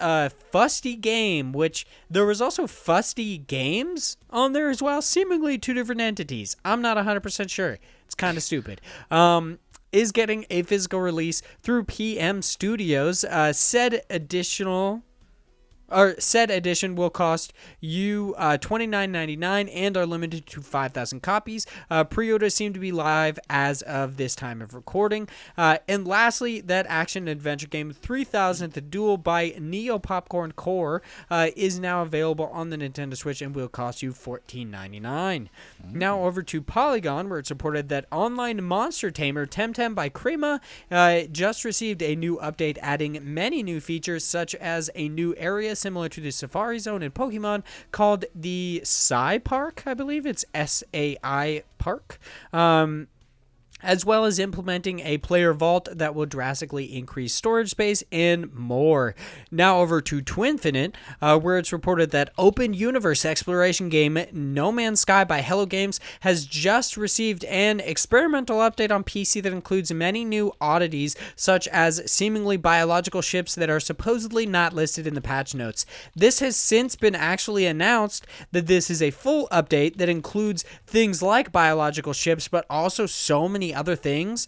Speaker 1: Fusty Game, which there was also Fusty Games on there as well, seemingly 2 different entities. I'm not 100% sure. It's kind of stupid. Is getting a physical release through PM Studios. Said edition will cost you $29.99 and are limited to 5,000 copies. Pre-orders seem to be live as of this time of recording. And lastly, that action adventure game 3000th Duel by Neo Popcorn Core is now available on the Nintendo Switch and will cost you $14.99. Now over to Polygon, where it's reported that online monster tamer Temtem by Crema just received a new update, adding many new features, such as a new area similar to the Safari Zone in Pokemon called the Sai Park. I believe it's SAI Park. As well as implementing a player vault that will drastically increase storage space and more. Now over to Twinfinite, where it's reported that open universe exploration game No Man's Sky by Hello Games has just received an experimental update on PC that includes many new oddities, such as seemingly biological ships that are supposedly not listed in the patch notes. This has since been actually announced that this is a full update that includes things like biological ships, but also so many other things.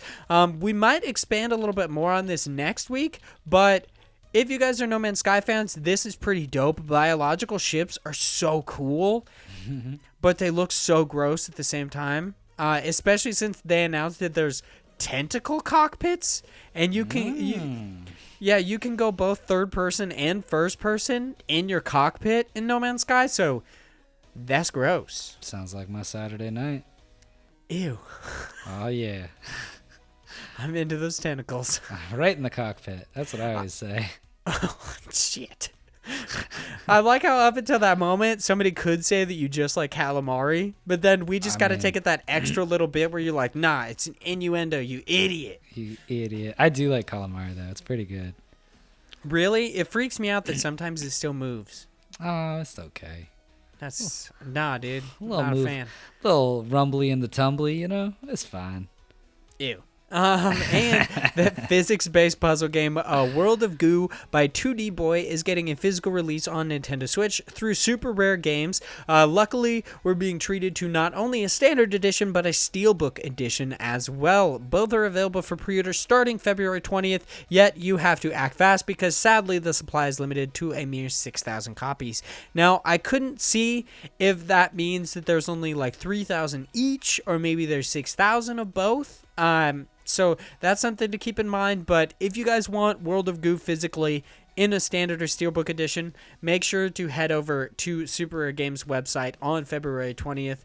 Speaker 1: We might expand a little bit more on this next week, but if you guys are No Man's Sky fans, this is pretty dope. Biological ships are so cool, but they look so gross at the same time, especially since they announced that there's tentacle cockpits, and you can you can go both third person and first person in your cockpit in No Man's Sky, so that's gross.
Speaker 2: Sounds like my Saturday night.
Speaker 1: Ew.
Speaker 2: Oh, yeah.
Speaker 1: I'm into those tentacles.
Speaker 2: Right in the cockpit. That's what I always say.
Speaker 1: Oh, shit. I like how up until that moment, somebody could say that you just like calamari, but then we just got to take it that extra little bit where you're like, nah, it's an innuendo, you idiot.
Speaker 2: You idiot. I do like calamari, though. It's pretty good.
Speaker 1: Really? It freaks me out that sometimes it still moves.
Speaker 2: Oh, it's okay.
Speaker 1: That's nah, dude.
Speaker 2: A little
Speaker 1: Not
Speaker 2: move,
Speaker 1: a fan.
Speaker 2: little rumbly in the tumbly, It's fine.
Speaker 1: Ew. And the physics-based puzzle game World of Goo by 2D Boy is getting a physical release on Nintendo Switch through Super Rare Games. Luckily, we're being treated to not only a standard edition, but a Steelbook edition as well. Both are available for pre-order starting February 20th, yet you have to act fast because sadly the supply is limited to a mere 6,000 copies. Now, I couldn't see if that means that there's only like 3,000 each, or maybe there's 6,000 of both. So that's something to keep in mind. But if you guys want World of Goo physically in a standard or Steelbook edition, make sure to head over to Super Rare Games website on February 20th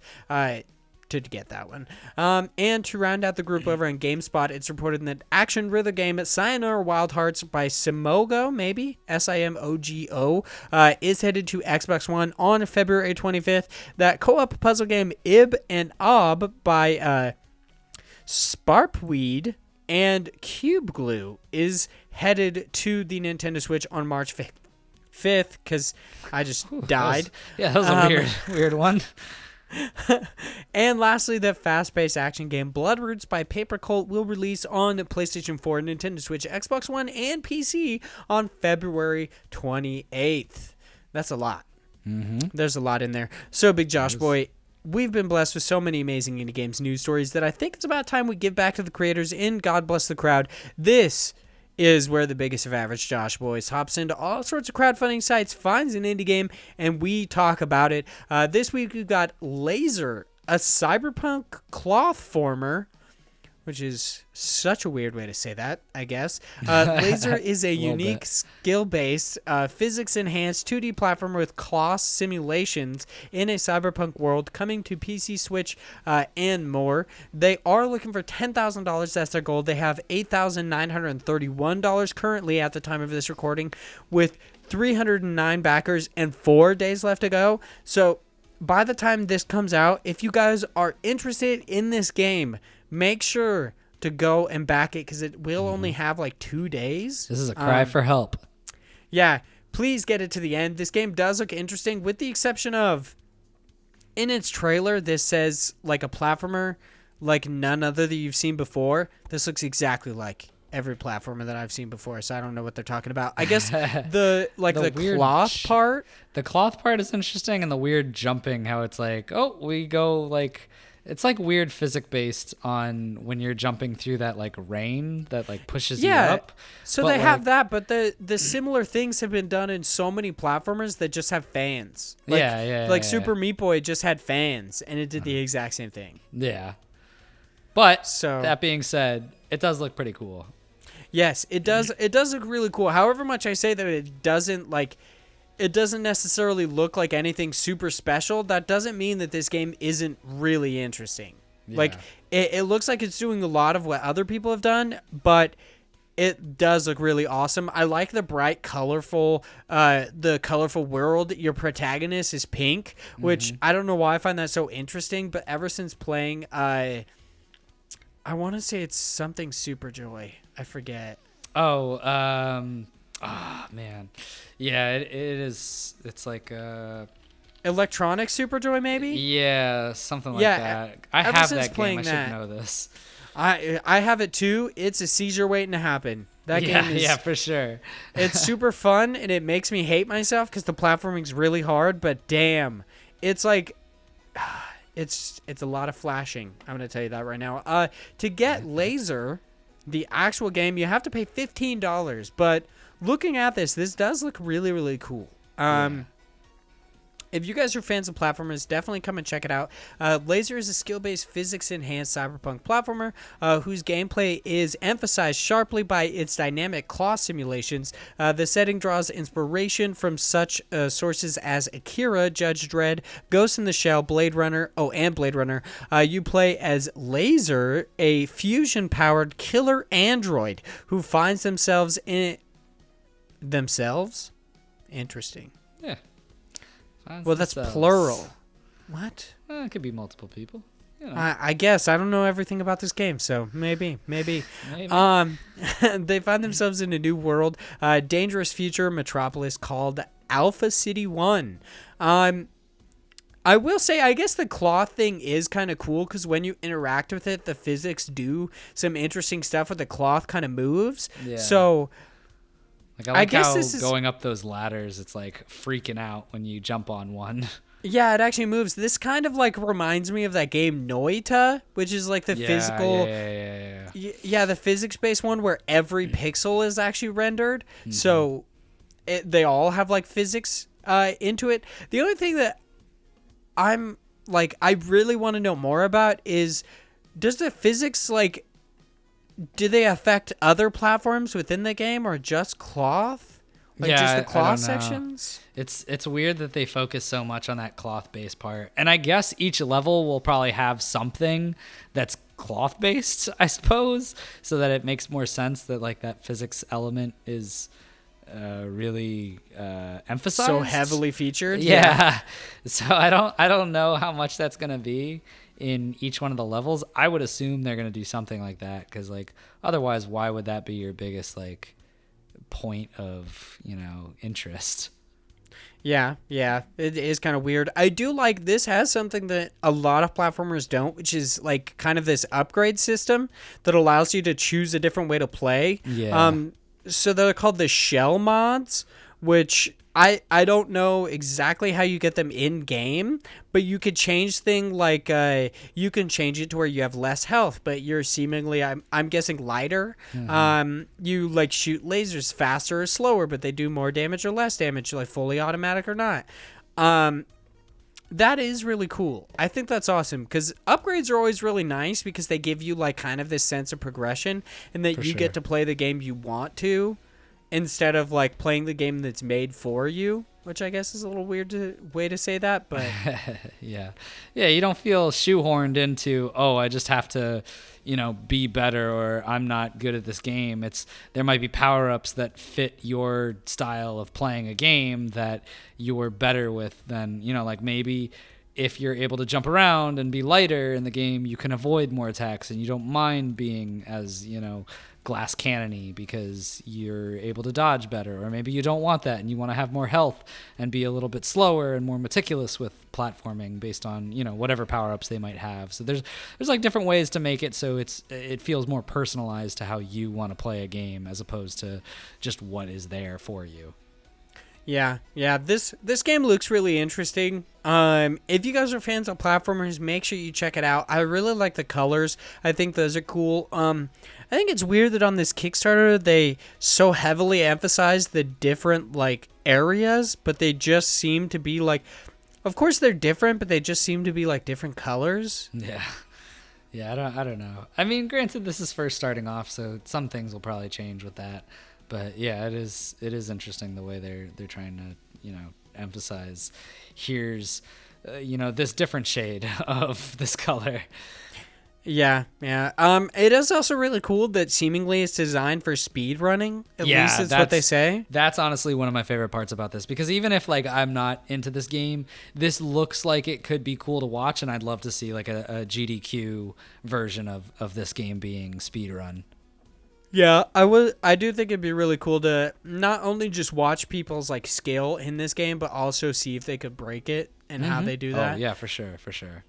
Speaker 1: to get that one. And to round out the group over on GameSpot, it's reported that action rhythm game Sayonara Wild Hearts by Simogo, maybe Simogo, is headed to Xbox One on February 25th. That co-op puzzle game Ib and Ob by Sparpweed and Cube Glue is headed to the Nintendo Switch on March 5th because I just died.
Speaker 2: That was a weird one.
Speaker 1: And lastly, the fast-paced action game Bloodroots by Paper Cult will release on PlayStation 4, Nintendo Switch, Xbox One, and PC on February 28th. That's a lot. There's a lot in there. So, Big Josh Boy, we've been blessed with so many amazing indie games news stories that I think it's about time we give back to the creators in God Bless the Crowd. This is where the biggest of average Josh Boys hops into all sorts of crowdfunding sites, finds an indie game, and we talk about it. This week we've got Lazr, a cyberpunk cloth former, which is such a weird way to say that, I guess. Lazr is a unique, skill-based, physics-enhanced 2D platformer with cloth simulations in a cyberpunk world, coming to PC, Switch, and more. They are looking for $10,000. That's their goal. They have $8,931 currently at the time of this recording, with 309 backers and 4 days left to go. So by the time this comes out, if you guys are interested in this game, make sure to go and back it because it will only have like 2 days.
Speaker 2: This is a cry for help.
Speaker 1: Yeah, please get it to the end. This game does look interesting with the exception of, in its trailer, this says like a platformer like none other that you've seen before. This looks exactly like every platformer that I've seen before, so I don't know what they're talking about. I guess the cloth part.
Speaker 2: The cloth part is interesting, and the weird jumping, how it's like, oh, we go like... It's like weird physics based on when you're jumping through that like rain that like pushes you up.
Speaker 1: So they have that, but the similar things have been done in so many platformers that just have fans. Like Super Meat Boy just had fans and it did the exact same thing. Yeah.
Speaker 2: But that being said, it does look pretty cool.
Speaker 1: Yes, it does. It does look really cool. However much I say that it doesn't necessarily look like anything super special, that doesn't mean that this game isn't really interesting. Yeah. Like, it looks like it's doing a lot of what other people have done, but it does look really awesome. I like the bright, colorful world. Your protagonist is pink, which I don't know why I find that so interesting, but ever since playing, I want to say it's something Super Joy. I forget.
Speaker 2: Oh, man. Yeah, it is. It's like
Speaker 1: Electronic Superjoy, maybe?
Speaker 2: Yeah, something like that. I have that game. I should know this.
Speaker 1: I have it too. It's a seizure waiting to happen. That game is... Yeah,
Speaker 2: for sure.
Speaker 1: It's super fun, and it makes me hate myself because the platforming's really hard, but damn. It's like... It's a lot of flashing. I'm going to tell you that right now. To get Lazr, the actual game, you have to pay $15, but... Looking at this does look really, really cool. If you guys are fans of platformers, definitely come and check it out. Lazr is a skill-based, physics-enhanced cyberpunk platformer whose gameplay is emphasized sharply by its dynamic claw simulations. The setting draws inspiration from such sources as Akira, Judge Dredd, Ghost in the Shell, Blade Runner. And Blade Runner. You play as Lazr, a fusion-powered killer android who finds themselves in... Interesting.
Speaker 2: Yeah.
Speaker 1: Well, that's plural. What?
Speaker 2: It could be multiple people. You know.
Speaker 1: I guess. I don't know everything about this game, so maybe. They find themselves in a new world, dangerous future metropolis called Alpha City 1. I will say, I guess the cloth thing is kind of cool because when you interact with it, the physics do some interesting stuff with the cloth kind of moves.
Speaker 2: Yeah.
Speaker 1: So
Speaker 2: Like I
Speaker 1: guess
Speaker 2: how
Speaker 1: this is
Speaker 2: going up those ladders, it's like freaking out when you jump on one.
Speaker 1: yeah, it actually moves. This kind of like reminds me of that game Noita, which is like the physical, yeah, the physics-based one where every pixel is actually rendered. So they all have like physics into it. The only thing that I'm like I really want to know more about is does the physics like do they affect other platforms within the game or just cloth? Like just the cloth sections?
Speaker 2: It's weird that they focus so much on that cloth-based part. And I guess each level will probably have something that's cloth-based, I suppose, so that it makes more sense that like that physics element is really emphasized,
Speaker 1: So heavily featured.
Speaker 2: Yeah. So I don't know how much that's going to be in each one of the levels. I would assume they're going to do something like that because like otherwise why would that be your biggest like point of, interest?
Speaker 1: Yeah, it is kind of weird. I do like this has something that a lot of platformers don't, which is like kind of this upgrade system that allows you to choose a different way to play.
Speaker 2: Yeah.
Speaker 1: So they're called the shell mods, which I don't know exactly how you get them in game, but you could change thing like you can change it to where you have less health, but you're seemingly I'm guessing lighter. You like shoot lasers faster or slower, but they do more damage or less damage, like fully automatic or not. That is really cool. I think that's awesome because upgrades are always really nice because they give you like kind of this sense of progression and that you get to play the game you want to instead of like playing the game that's made for you, which I guess is a little weird way to say that, but
Speaker 2: yeah, you don't feel shoehorned into, oh, I just have to, be better or I'm not good at this game. There might be power-ups that fit your style of playing a game that you're better with than, like maybe if you're able to jump around and be lighter in the game, you can avoid more attacks and you don't mind being as, glass cannony because you're able to dodge better, or maybe you don't want that and you want to have more health and be a little bit slower and more meticulous with platforming based on whatever power-ups they might have. So there's like different ways to make it so it feels more personalized to how you want to play a game as opposed to just what is there for you.
Speaker 1: Yeah. This game looks really interesting. If you guys are fans of platformers, make sure you check it out. I really like the colors. I think those are cool. I think it's weird that on this Kickstarter they so heavily emphasize the different like areas, but they just seem to be like, of course they're different, but they just seem to be like different colors.
Speaker 2: Yeah. I don't know. I mean, granted, this is first starting off, so some things will probably change with that. But yeah, it is interesting the way they're trying to emphasize here's this different shade of this color.
Speaker 1: Yeah. It is also really cool that seemingly it's designed for speed running. At least it's what they say.
Speaker 2: That's honestly one of my favorite parts about this because even if like I'm not into this game, this looks like it could be cool to watch, and I'd love to see like a GDQ version of this game being speed run.
Speaker 1: Yeah, I do think it'd be really cool to not only just watch people's like skill in this game, but also see if they could break it and how they do that.
Speaker 2: Oh yeah, for sure.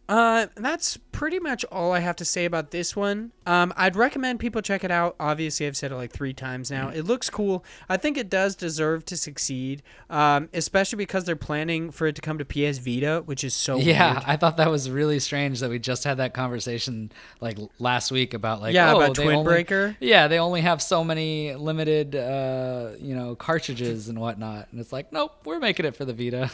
Speaker 1: That's pretty much all I have to say about this one. I'd recommend people check it out. Obviously, I've said it like 3 times now. It looks cool. I think it does deserve to succeed, especially because they're planning for it to come to PS Vita, which is so weird.
Speaker 2: I thought that was really strange that we just had that conversation like last week about like
Speaker 1: about Twin Breaker.
Speaker 2: Yeah, they only have so many limited cartridges and whatnot, and it's like, nope, we're making it for the Vita.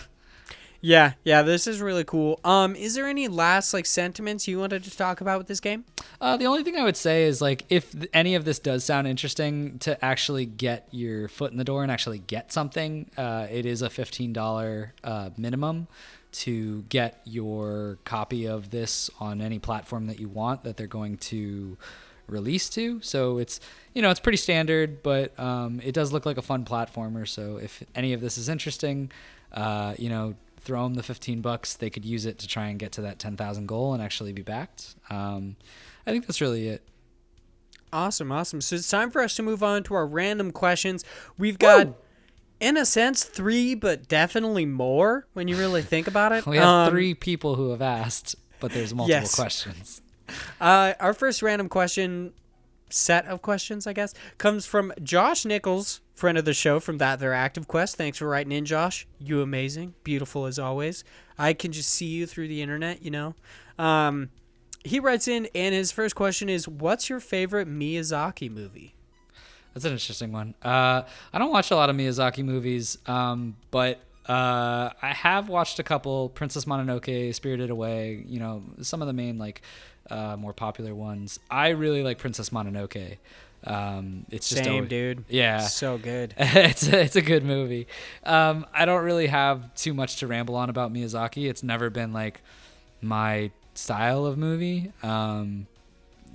Speaker 1: Yeah, this is really cool. Is there any last like sentiments you wanted to talk about with this game?
Speaker 2: The only thing I would say is like if any of this does sound interesting to actually get your foot in the door and actually get something, it is a $15 minimum to get your copy of this on any platform that you want that they're going to release to. So it's it's pretty standard, but it does look like a fun platformer. So if any of this is interesting, throw them the $15. They could use it to try and get to that 10,000 goal and actually be backed. I think that's really it.
Speaker 1: Awesome. So it's time for us to move on to our random questions. We've got In a sense, 3, but definitely more when you really think about it.
Speaker 2: We have 3 people who have asked, but there's multiple questions.
Speaker 1: Our first random question, set of questions, I guess, comes from Josh Nichols, friend of the show from That Their Active Quest. Thanks for writing in, Josh. You amazing. Beautiful as always. I can just see you through the internet, you know. He writes in, and his first question is, what's your favorite Miyazaki movie?
Speaker 2: That's an interesting one. I don't watch a lot of Miyazaki movies, but I have watched a couple. Princess Mononoke, Spirited Away, you know, some of the main, like, more popular ones. I really like Princess Mononoke. It's just
Speaker 1: Same, dude.
Speaker 2: Yeah.
Speaker 1: So good.
Speaker 2: It's a good movie. I don't really have too much to ramble on about Miyazaki. It's never been, like, my style of movie.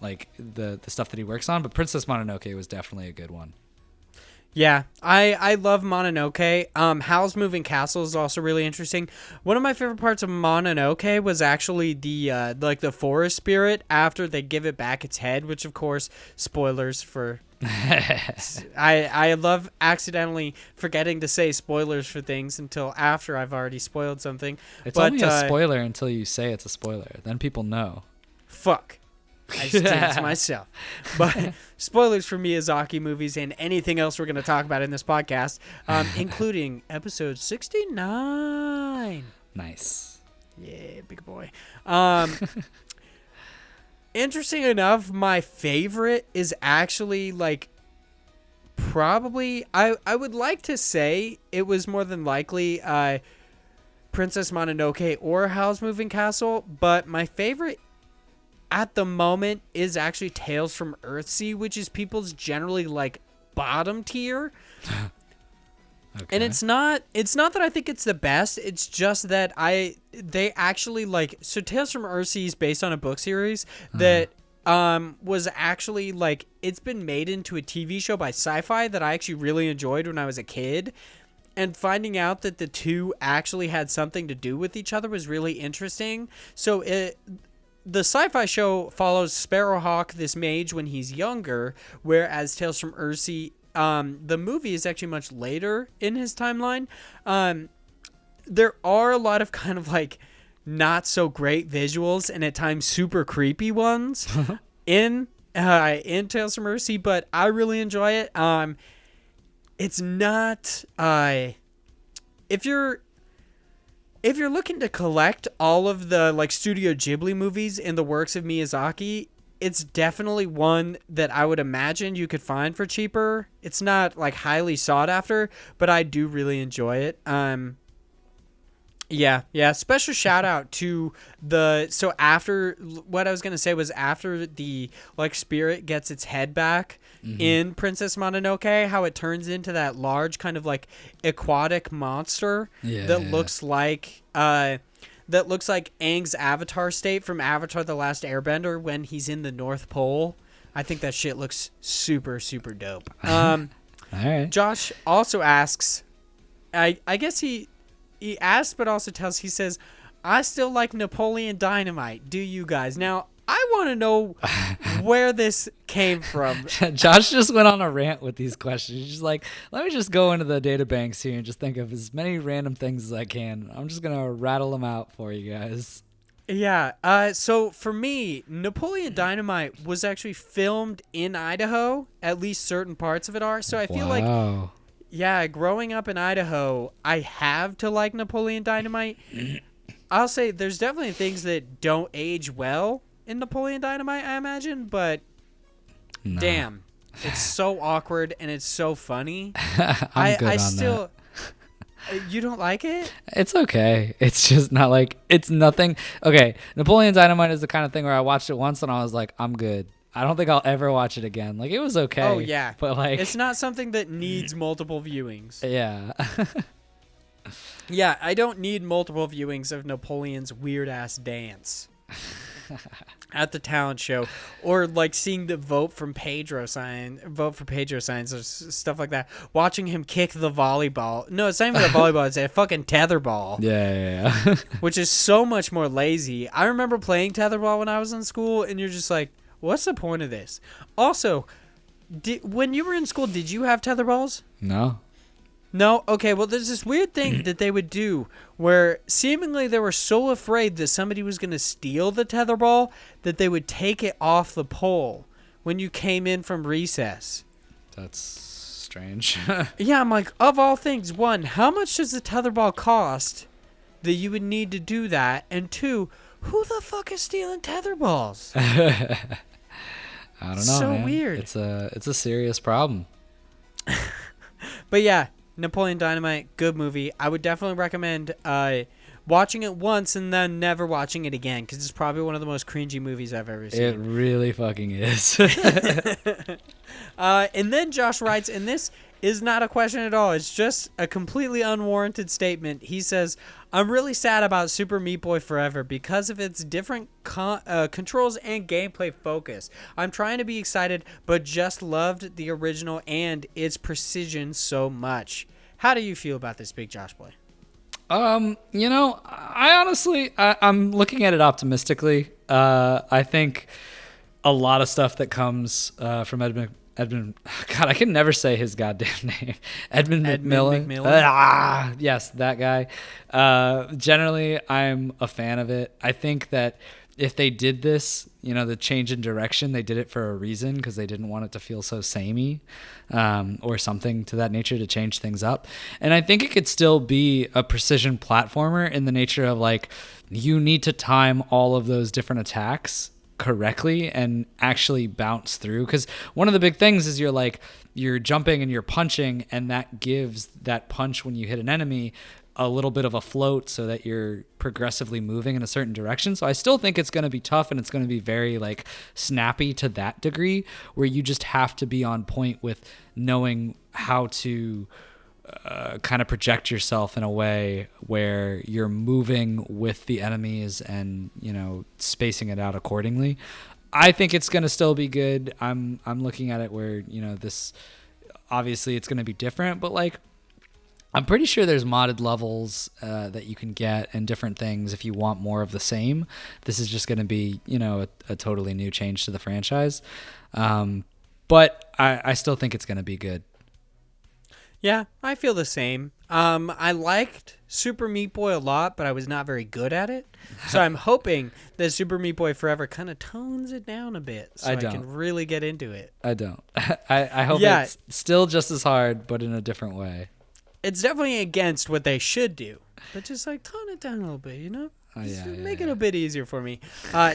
Speaker 2: Like the stuff that he works on, but Princess Mononoke was definitely a good one.
Speaker 1: Yeah, I love Mononoke. Howl's Moving Castle is also really interesting. One of my favorite parts of Mononoke was actually the like the forest spirit after they give it back its head, which of course spoilers for. I love accidentally forgetting to say spoilers for things until after I've already spoiled something.
Speaker 2: It's only a spoiler until you say it's a spoiler. Then people know.
Speaker 1: Fuck. I just jinxed myself. But spoilers for Miyazaki movies and anything else we're going to talk about in this podcast, including episode 69.
Speaker 2: Nice.
Speaker 1: Yeah, big boy. Interesting enough, my favorite is actually, like, probably, I would like to say it was more than likely Princess Mononoke or Howl's Moving Castle, but my favorite at the moment is actually Tales from Earthsea, which is people's generally, like, bottom tier. Okay. And it's not that I think it's the best, it's just that they actually, like, so Tales from Earthsea is based on a book series that was actually, like, it's been made into a TV show by Sci-Fi that I actually really enjoyed when I was a kid. And finding out that the two actually had something to do with each other was really interesting. So the Sci-Fi show follows Sparrowhawk, this mage, when he's younger, whereas Tales from Earthsea, the movie is actually much later in his timeline. There are a lot of kind of, like, not so great visuals and at times super creepy ones in Tales from Earthsea, but I really enjoy it. It's not if you're looking to collect all of the, like, Studio Ghibli movies in the works of Miyazaki, it's definitely one that I would imagine you could find for cheaper. It's not, like, highly sought after, but I do really enjoy it. Yeah. Special shout out to so after, what I was going to say was after the, like, spirit gets its head back in Princess Mononoke, how it turns into that large kind of, like, aquatic monster that looks like Aang's avatar state from Avatar: The Last Airbender when he's in the North Pole. I think that shit looks super, super dope. All
Speaker 2: right.
Speaker 1: Josh also asks, I guess he asks, but also he says, I still like Napoleon Dynamite. Do you guys? Now, I want to know where this came from.
Speaker 2: Josh just went on a rant with these questions. He's just like, let me just go into the data banks here and just think of as many random things as I can. I'm just going to rattle them out for you guys.
Speaker 1: Yeah. So for me, Napoleon Dynamite was actually filmed in Idaho. At least certain parts of it are. So I feel like, yeah, growing up in Idaho, I have to like Napoleon Dynamite. I'll say there's definitely things that don't age well in Napoleon Dynamite, I imagine, but damn, it's so awkward and it's so funny.
Speaker 2: I'm good on that.
Speaker 1: You don't like it?
Speaker 2: It's okay. It's just not like, it's nothing. Okay, Napoleon Dynamite is the kind of thing where I watched it once and I was like, I'm good. I don't think I'll ever watch it again. Like, it was okay.
Speaker 1: Oh, yeah.
Speaker 2: But, like,
Speaker 1: it's not something that needs multiple viewings.
Speaker 2: Yeah.
Speaker 1: Yeah, I don't need multiple viewings of Napoleon's weird-ass dance at the talent show, or, like, seeing the vote for Pedro signs, or stuff like that. Watching him kick the volleyball. No, it's not even a volleyball. It's a fucking tetherball.
Speaker 2: Yeah.
Speaker 1: Which is so much more lazy. I remember playing tetherball when I was in school, and you're just like, what's the point of this? Also, when you were in school, did you have tetherballs?
Speaker 2: No.
Speaker 1: No? Okay, well, there's this weird thing that they would do where seemingly they were so afraid that somebody was going to steal the tetherball that they would take it off the pole when you came in from recess.
Speaker 2: That's strange.
Speaker 1: Yeah, I'm like, of all things, one, how much does the tetherball cost that you would need to do that? And two, who the fuck is stealing tetherballs?
Speaker 2: I don't know,
Speaker 1: so
Speaker 2: man.
Speaker 1: Weird.
Speaker 2: It's a serious problem.
Speaker 1: But yeah, Napoleon Dynamite, good movie. I would definitely recommend watching it once and then never watching it again, because it's probably one of the most cringy movies I've ever seen.
Speaker 2: It really fucking is.
Speaker 1: And then Josh writes, and this is not a question at all. It's just a completely unwarranted statement. He says, I'm really sad about Super Meat Boy Forever because of its different controls and gameplay focus. I'm trying to be excited, but just loved the original and its precision so much. How do you feel about this, Big Josh Boy?
Speaker 2: I honestly, I'm looking at it optimistically. I think a lot of stuff that comes from Edmund, God, I can never say his goddamn name. Edmund McMillan. Yes, that guy. Generally, I'm a fan of it. I think that if they did this, the change in direction, they did it for a reason, because they didn't want it to feel so samey, or something to that nature, to change things up. And I think it could still be a precision platformer in the nature of, like, you need to time all of those different attacks correctly and actually bounce through, because one of the big things is you're jumping and you're punching, and that gives that punch when you hit an enemy a little bit of a float so that you're progressively moving in a certain direction. So I still think it's going to be tough, and it's going to be very like snappy to that degree, where you just have to be on point with knowing how to kind of project yourself in a way where you're moving with the enemies and, spacing it out accordingly. I think it's going to still be good. I'm looking at it where, this, obviously it's going to be different, but like, I'm pretty sure there's modded levels that you can get and different things if you want more of the same. This is just going to be, a totally new change to the franchise. But I still think it's going to be good.
Speaker 1: Yeah, I feel the same. I liked Super Meat Boy a lot, but I was not very good at it. So I'm hoping that Super Meat Boy Forever kind of tones it down a bit so I can really get into it.
Speaker 2: I don't. I hope it's still just as hard, but in a different way.
Speaker 1: It's definitely against what they should do, but just like tone it down a little bit, Make it a bit easier for me.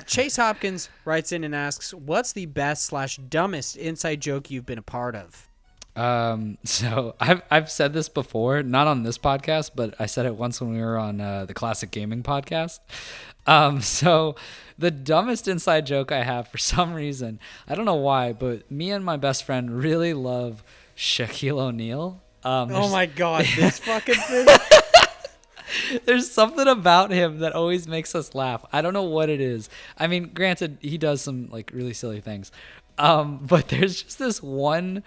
Speaker 1: Chase Hopkins writes in and asks, what's the best/dumbest inside joke you've been a part of?
Speaker 2: So I've said this before, not on this podcast, but I said it once when we were on the Classic Gaming podcast. So the dumbest inside joke I have, for some reason, I don't know why, but me and my best friend really love Shaquille O'Neal.
Speaker 1: Oh my God, this fucking thing.
Speaker 2: There's something about him that always makes us laugh. I don't know what it is. I mean, granted, he does some like really silly things. But there's just this one,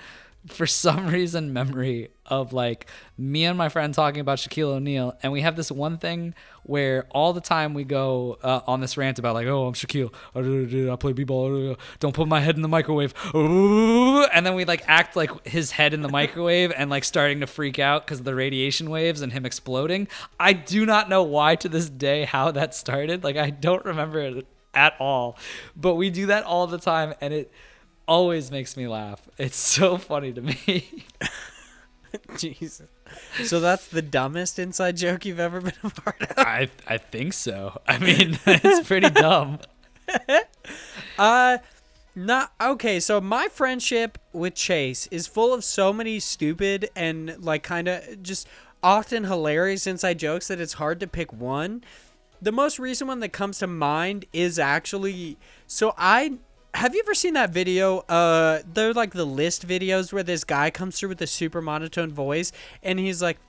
Speaker 2: for some reason, memory of like me and my friend talking about Shaquille O'Neal, and we have this one thing where all the time we go on this rant about like, oh, I'm Shaquille, I play b-ball, don't put my head in the microwave, and then we like act like his head in the microwave and like starting to freak out because of the radiation waves and him exploding. I do not know why to this day how that started. Like, I don't remember it at all, but we do that all the time, and it always makes me laugh. It's so funny to me.
Speaker 1: Jesus. So that's the dumbest inside joke you've ever been a part of?
Speaker 2: I think so. I mean, it's pretty dumb.
Speaker 1: Okay, so my friendship with Chase is full of so many stupid and like kind of just often hilarious inside jokes that it's hard to pick one. The most recent one that comes to mind is actually, have you ever seen that video? They're like the list videos where this guy comes through with a super monotone voice and he's like,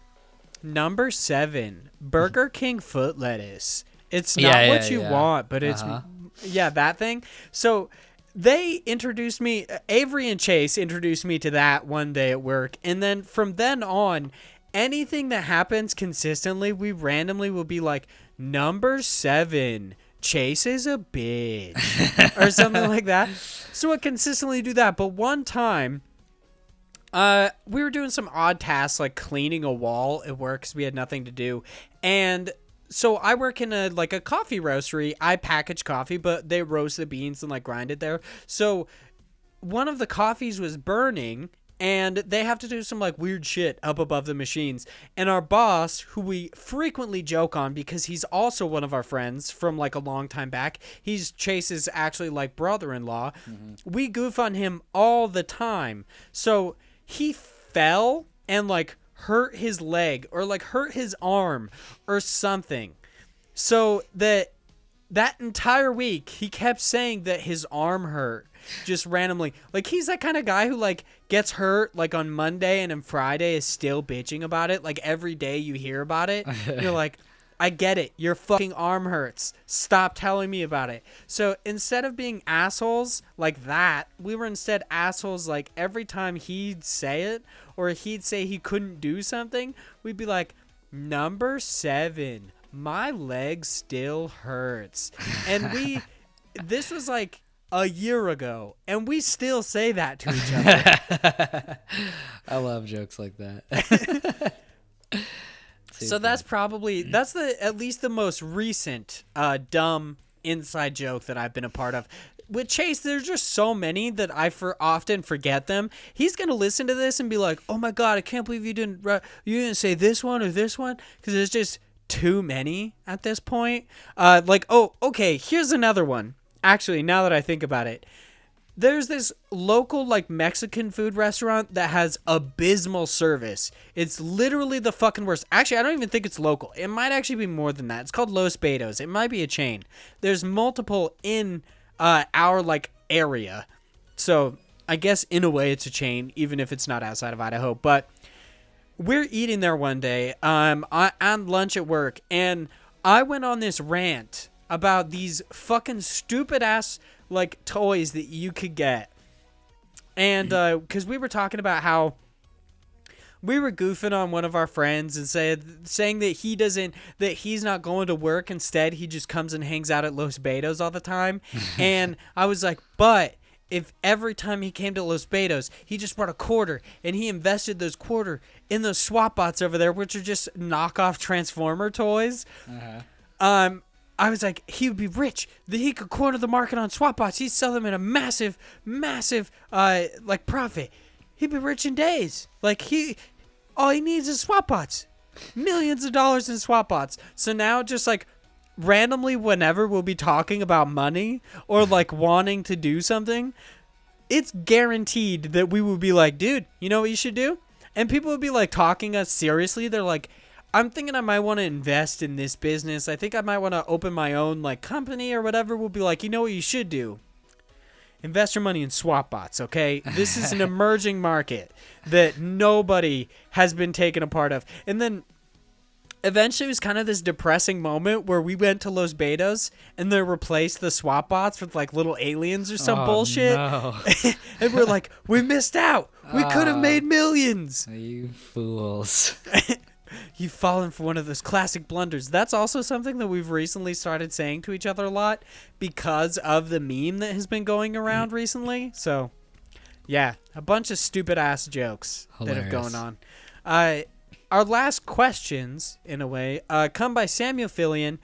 Speaker 1: number 7, Burger King foot lettuce. It's not what you want, but it's, that thing. So they introduced me, Avery and Chase introduced me to that one day at work. And then from then on, anything that happens consistently, we randomly will be like, number 7, Chase is a bitch or something like that. So I consistently do that. But one time We were doing some odd tasks like cleaning a wall at work because we had nothing to do. And so I work in a coffee roastery. I package coffee, but they roast the beans and like grind it there. So one of the coffees was burning, and they have to do some like weird shit up above the machines. And our boss, who we frequently joke on because he's also one of our friends from like a long time back, he's Chase's actually like brother-in-law. We goof on him all the time. So he fell and like hurt his leg or like hurt his arm or something. So that entire week he kept saying that his arm hurt just randomly. Like he's that kind of guy who like gets hurt like on Monday and then Friday is still bitching about it. Like every day you hear about it, you're like, I get it. Your fucking arm hurts. Stop telling me about it. So instead of being assholes like that, we were instead assholes like every time he'd say it or he'd say he couldn't do something, we'd be like, number 7, my leg still hurts. And this was like a year ago, and we still say that to each other.
Speaker 2: I love jokes like that.
Speaker 1: So that's at least the most recent dumb inside joke that I've been a part of. With Chase, there's just so many that I often forget them. He's gonna listen to this and be like, "Oh my god, I can't believe you didn't say this one or this one," because there's just too many at this point. Oh, okay, here's another one. Actually, now that I think about it, there's this local like Mexican food restaurant that has abysmal service. It's literally the fucking worst. Actually, I don't even think it's local. It might actually be more than that. It's called Los Betos. It might be a chain. There's multiple in our like area. So I guess in a way it's a chain, even if it's not outside of Idaho. But we're eating there one day on lunch at work, and I went on this rant about these fucking stupid ass like toys that you could get. And because we were talking about how we were goofing on one of our friends and saying that he's not going to work. Instead, he just comes and hangs out at Los Betos all the time. And I was like, but if every time he came to Los Betos, he just brought a quarter and he invested those quarter in those swap bots over there, which are just knockoff Transformer toys. I was like, he would be rich. That he could corner the market on swap bots. He'd sell them at a massive, like profit. He'd be rich in days. Like all he needs is swap bots. Millions of dollars in swap bots. So now just like randomly whenever we'll be talking about money or like wanting to do something, it's guaranteed that we will be like, dude, you know what you should do? And people would be like talking us seriously. They're like, I'm thinking I might want to invest in this business. I think I might want to open my own like company or whatever. We'll be like, you know what you should do? Invest your money in swap bots, okay? This is an emerging market that nobody has been taken a part of. And then eventually it was kind of this depressing moment where we went to Los Betos and they replaced the swap bots with like little aliens or some bullshit.
Speaker 2: No.
Speaker 1: And we're like, we missed out. We could have made millions.
Speaker 2: You fools.
Speaker 1: You've fallen for one of those classic blunders. That's also something that we've recently started saying to each other a lot because of the meme that has been going around recently. So, yeah, a bunch of stupid-ass jokes that have gone on. Our last questions, in a way, come by Samuel Fillion.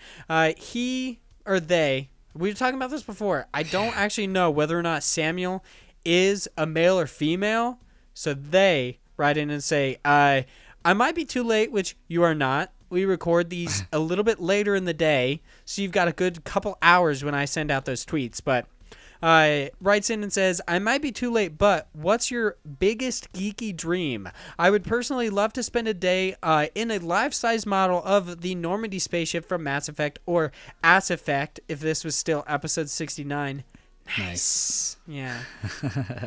Speaker 1: He or they, we were talking about this before. I don't actually know whether or not Samuel is a male or female. So they write in and say, I might be too late, which you are not. We record these a little bit later in the day, so you've got a good couple hours when I send out those tweets. But writes in and says, I might be too late, but what's your biggest geeky dream? I would personally love to spend a day in a life-size model of the Normandy spaceship from Mass Effect or Ass Effect, if this was still episode 69. Nice. Yeah.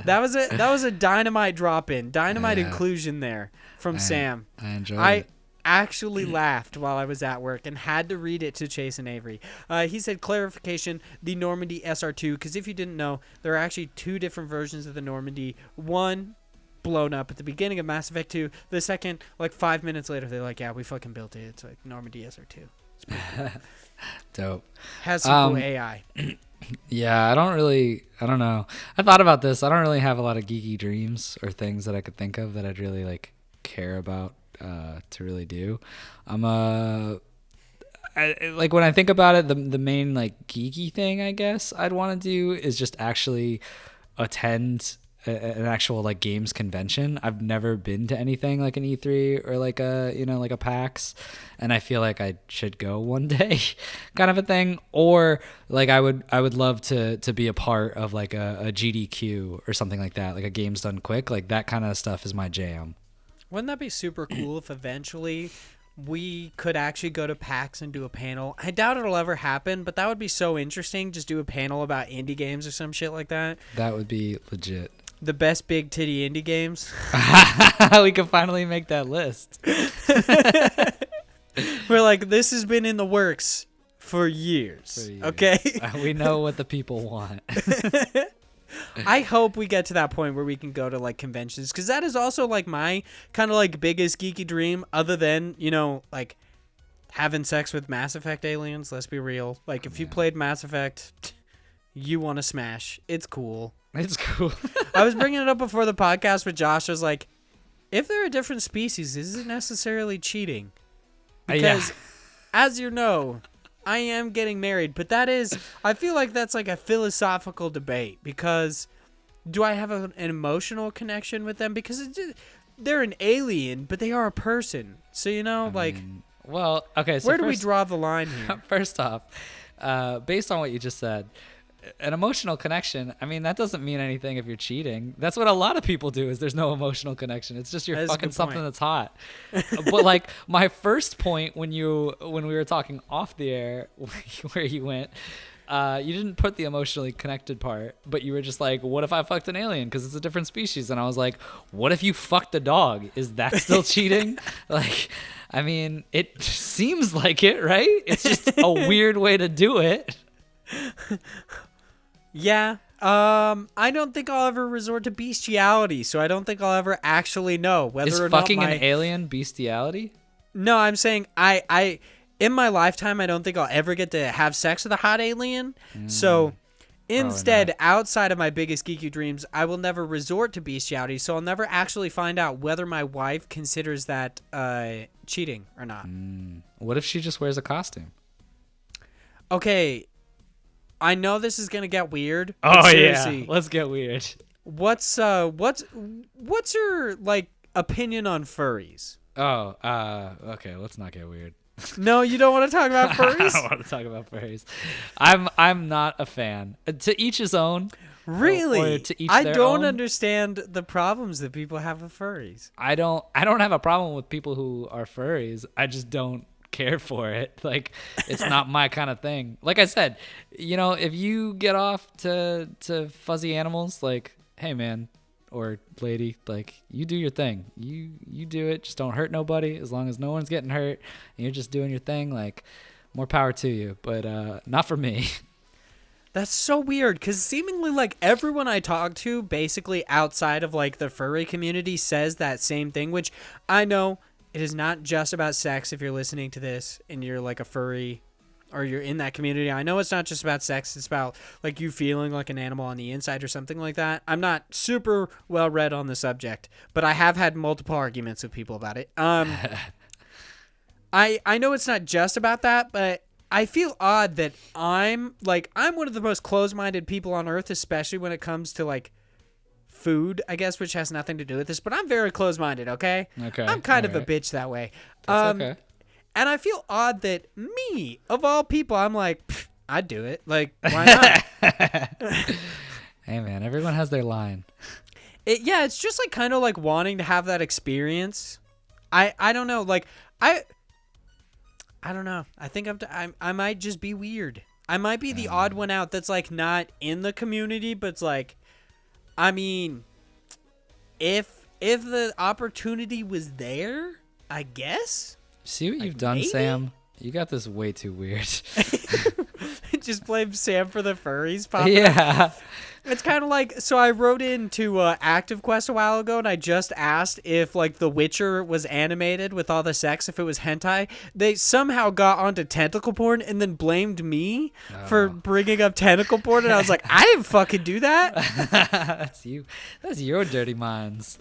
Speaker 1: That was a dynamite drop-in, inclusion there from Sam.
Speaker 2: I enjoyed it.
Speaker 1: Actually laughed while I was at work and had to read it to Chase and Avery. He said, clarification, the Normandy SR2, because if you didn't know, there are actually 2 different versions of the Normandy. One blown up at the beginning of Mass Effect 2. The second, like 5 minutes later, they're like, yeah, we fucking built it. It's like Normandy SR2. It's pretty cool.
Speaker 2: Dope.
Speaker 1: Has some cool AI.
Speaker 2: Yeah, I don't know. I thought about this. I don't really have a lot of geeky dreams or things that I could think of that I'd really like care about to really do. Like when I think about it, the main like geeky thing I guess I'd want to do is just actually attend an actual like games convention. I've never been to anything like an E3 or like like a PAX, and I feel like I should go one day, kind of a thing. Or like I would love to be a part of like a GDQ or something like that, like a games done quick. Like that kind of stuff is my jam.
Speaker 1: Wouldn't that be super cool if eventually we could actually go to PAX and do a panel? I doubt it'll ever happen, but that would be so interesting. Just do a panel about indie games or some shit like that.
Speaker 2: That would be legit.
Speaker 1: The best big titty indie games.
Speaker 2: We can finally make that list.
Speaker 1: We're like, this has been in the works for years. Okay?
Speaker 2: We know what the people want.
Speaker 1: I hope we get to that point where we can go to like conventions, because that is also like my kind of like biggest geeky dream, other than, like having sex with Mass Effect aliens. Let's be real. Like if you played Mass Effect, you want to smash. It's cool.
Speaker 2: It's cool.
Speaker 1: I was bringing it up before the podcast with Josh. I was like, if they're a different species, is it necessarily cheating? Because as you know, I am getting married, but I feel like that's like a philosophical debate, because do I have an emotional connection with them? Because they're an alien, but they are a person. So,
Speaker 2: well, okay. So
Speaker 1: where do we draw the line here?
Speaker 2: First off, based on what you just said, an emotional connection, I mean, that doesn't mean anything if you're cheating. That's what a lot of people do, is there's no emotional connection. It's just you're fucking something that's hot. But like my first point when we were talking off the air, where you went, you didn't put the emotionally connected part, but you were just like, what if I fucked an alien because it's a different species? And I was like, what if you fucked a dog? Is that still cheating? Like, I mean, it seems like it, right? It's just a weird way to do it.
Speaker 1: Yeah. I don't think I'll ever resort to bestiality, so I don't think I'll ever actually know whether
Speaker 2: or not. Is fucking an alien bestiality?
Speaker 1: No, I'm saying I in my lifetime I don't think I'll ever get to have sex with a hot alien. So instead, outside of my biggest geeky dreams, I will never resort to bestiality, so I'll never actually find out whether my wife considers that cheating or not.
Speaker 2: What if she just wears a costume?
Speaker 1: Okay, I know this is gonna get weird.
Speaker 2: Oh yeah, let's get weird.
Speaker 1: What's your like opinion on furries?
Speaker 2: Oh, okay, let's not get weird.
Speaker 1: No, you don't want to talk about furries?
Speaker 2: I don't want to talk about furries. I'm not a fan. To each his own.
Speaker 1: Really?
Speaker 2: Or to each
Speaker 1: I
Speaker 2: their
Speaker 1: don't
Speaker 2: own.
Speaker 1: understand the problems that people have with furries.
Speaker 2: I don't have a problem with people who are furries. I just don't care for it. Like, it's not my kind of thing. Like I said, if you get off to fuzzy animals, like, hey man or lady, like, you do your thing. You do it. Just don't hurt nobody, as long as no one's getting hurt and you're just doing your thing. Like, more power to you, but not for me.
Speaker 1: That's so weird, because seemingly like everyone I talk to, basically outside of like the furry community, says that same thing, which I know it is not just about sex. If you're listening to this and you're like a furry or you're in that community, I know it's not just about sex. It's about like you feeling like an animal on the inside or something like that. I'm not super well read on the subject, but I have had multiple arguments with people about it. I know it's not just about that, but I feel odd that I'm one of the most closed-minded people on earth, especially when it comes to like food, I guess, which has nothing to do with this, but I'm very close-minded, okay?
Speaker 2: Okay.
Speaker 1: I'm kind of a bitch that way.
Speaker 2: That's okay.
Speaker 1: And I feel odd that me, of all people, I'm like, I'd do it. Like, why not?
Speaker 2: Hey, man, everyone has their line.
Speaker 1: It's just like kind of like wanting to have that experience. I don't know. Like, I don't know. I think I might just be weird. I might be the odd one out that's like not in the community, but it's like, I mean, if the opportunity was there, I guess.
Speaker 2: See what you've done,
Speaker 1: maybe?
Speaker 2: Sam? You got this way too weird.
Speaker 1: just blame Sam for the furries popping up.
Speaker 2: Yeah.
Speaker 1: It's kind of like, so I wrote into ActiveQuest a while ago, and I just asked if, like, The Witcher was animated with all the sex, if it was hentai. They somehow got onto tentacle porn and then blamed me for bringing up tentacle porn, and I was like, I didn't fucking do that.
Speaker 2: That's you. That's your dirty minds.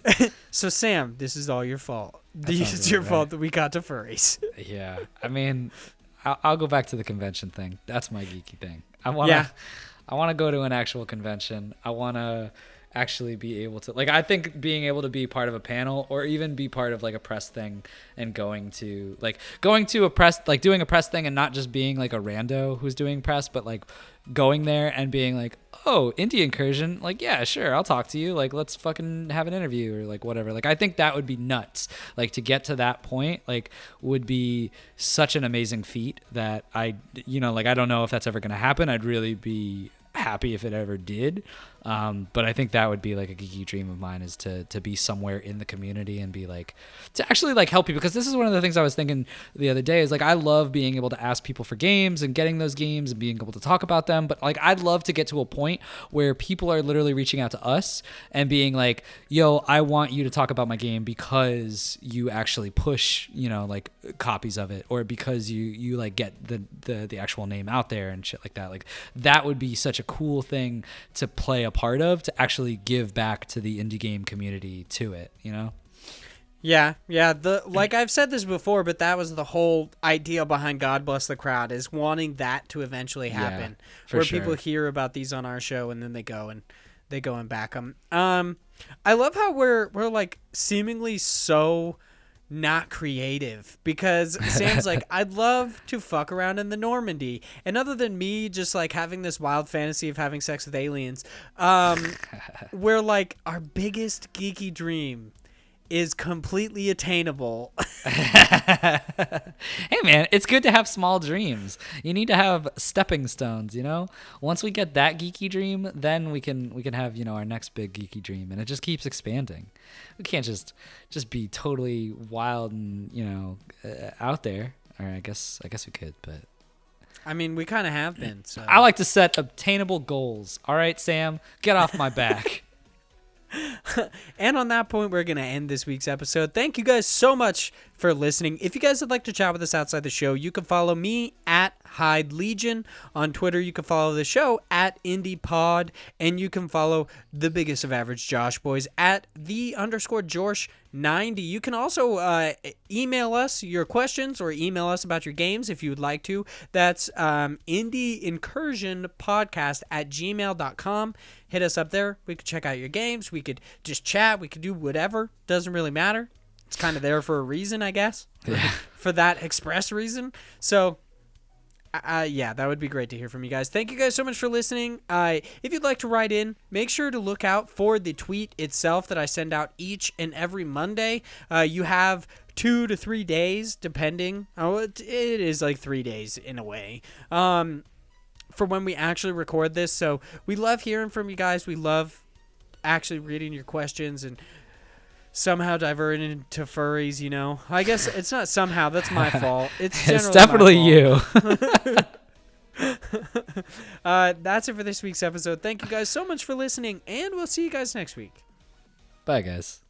Speaker 1: So, Sam, this is all your fault.
Speaker 2: That sounds
Speaker 1: It's your
Speaker 2: right.
Speaker 1: fault that we got to furries.
Speaker 2: Yeah. I mean, I'll go back to the convention thing. That's my geeky thing. I want to go to an actual convention. I want to actually be able to, like, I think being able to be part of a panel or even be part of like a press thing and going to a press, like doing a press thing and not just being like a rando who's doing press, but like going there and being like, oh, indie incursion, like, yeah, sure, I'll talk to you, like, let's fucking have an interview or like whatever. Like, I think that would be nuts. Like, to get to that point, like, would be such an amazing feat that I don't know if that's ever going to happen. I'd really be happy if it ever did. But I think that would be like a geeky dream of mine, is to be somewhere in the community and be like, to actually like help people. Because this is one of the things I was thinking the other day, is like, I love being able to ask people for games and getting those games and being able to talk about them. But like, I'd love to get to a point where people are literally reaching out to us and being like, yo, I want you to talk about my game because you actually push, like copies of it, or because you like get the actual name out there and shit like that. Like, that would be such a cool thing to play a part of, to actually give back to the indie game community to it,
Speaker 1: Yeah. Like I've said this before, but that was the whole idea behind God Bless the Crowd, is wanting that to eventually happen, where people hear about these on our show and then they go and back them. I love how we're like seemingly so not creative, because Sam's like, I'd love to fuck around in the Normandy, and other than me just like having this wild fantasy of having sex with aliens, we're like, our biggest geeky dream is completely attainable.
Speaker 2: Hey man, it's good to have small dreams. You need to have stepping stones, Once we get that geeky dream, then we can have, our next big geeky dream, and it just keeps expanding. We can't just be totally wild and, out there. Or I guess we could, but
Speaker 1: I mean, we kind of have been. So
Speaker 2: I like to set obtainable goals. All right, Sam, get off my back.
Speaker 1: And on that point, we're going to end this week's episode. Thank you guys so much for listening. If you guys would like to chat with us outside the show, you can follow me at Hyde Legion. On Twitter, you can follow the show at IndiePod. And you can follow the biggest of average Josh boys at _Jorsh90. You can also email us your questions or email us about your games if you would like to. That's indieincursionpodcast@gmail.com. Hit us up there. We could check out your games. We could just chat. We could do whatever. Doesn't really matter. It's kind of there for a reason, I guess.
Speaker 2: Yeah.
Speaker 1: For that express reason. So, yeah, that would be great to hear from you guys. Thank you guys so much for listening. If you'd like to write in, make sure to look out for the tweet itself that I send out each and every Monday. You have 2 to 3 days, depending. Oh, it is like 3 days in a way. For when we actually record this. So we love hearing from you guys. We love actually reading your questions and somehow diverting into furries, I guess it's not somehow. That's my fault. It's
Speaker 2: definitely you.
Speaker 1: That's it for this week's episode. Thank you guys so much for listening, and we'll see you guys next week.
Speaker 2: Bye, guys.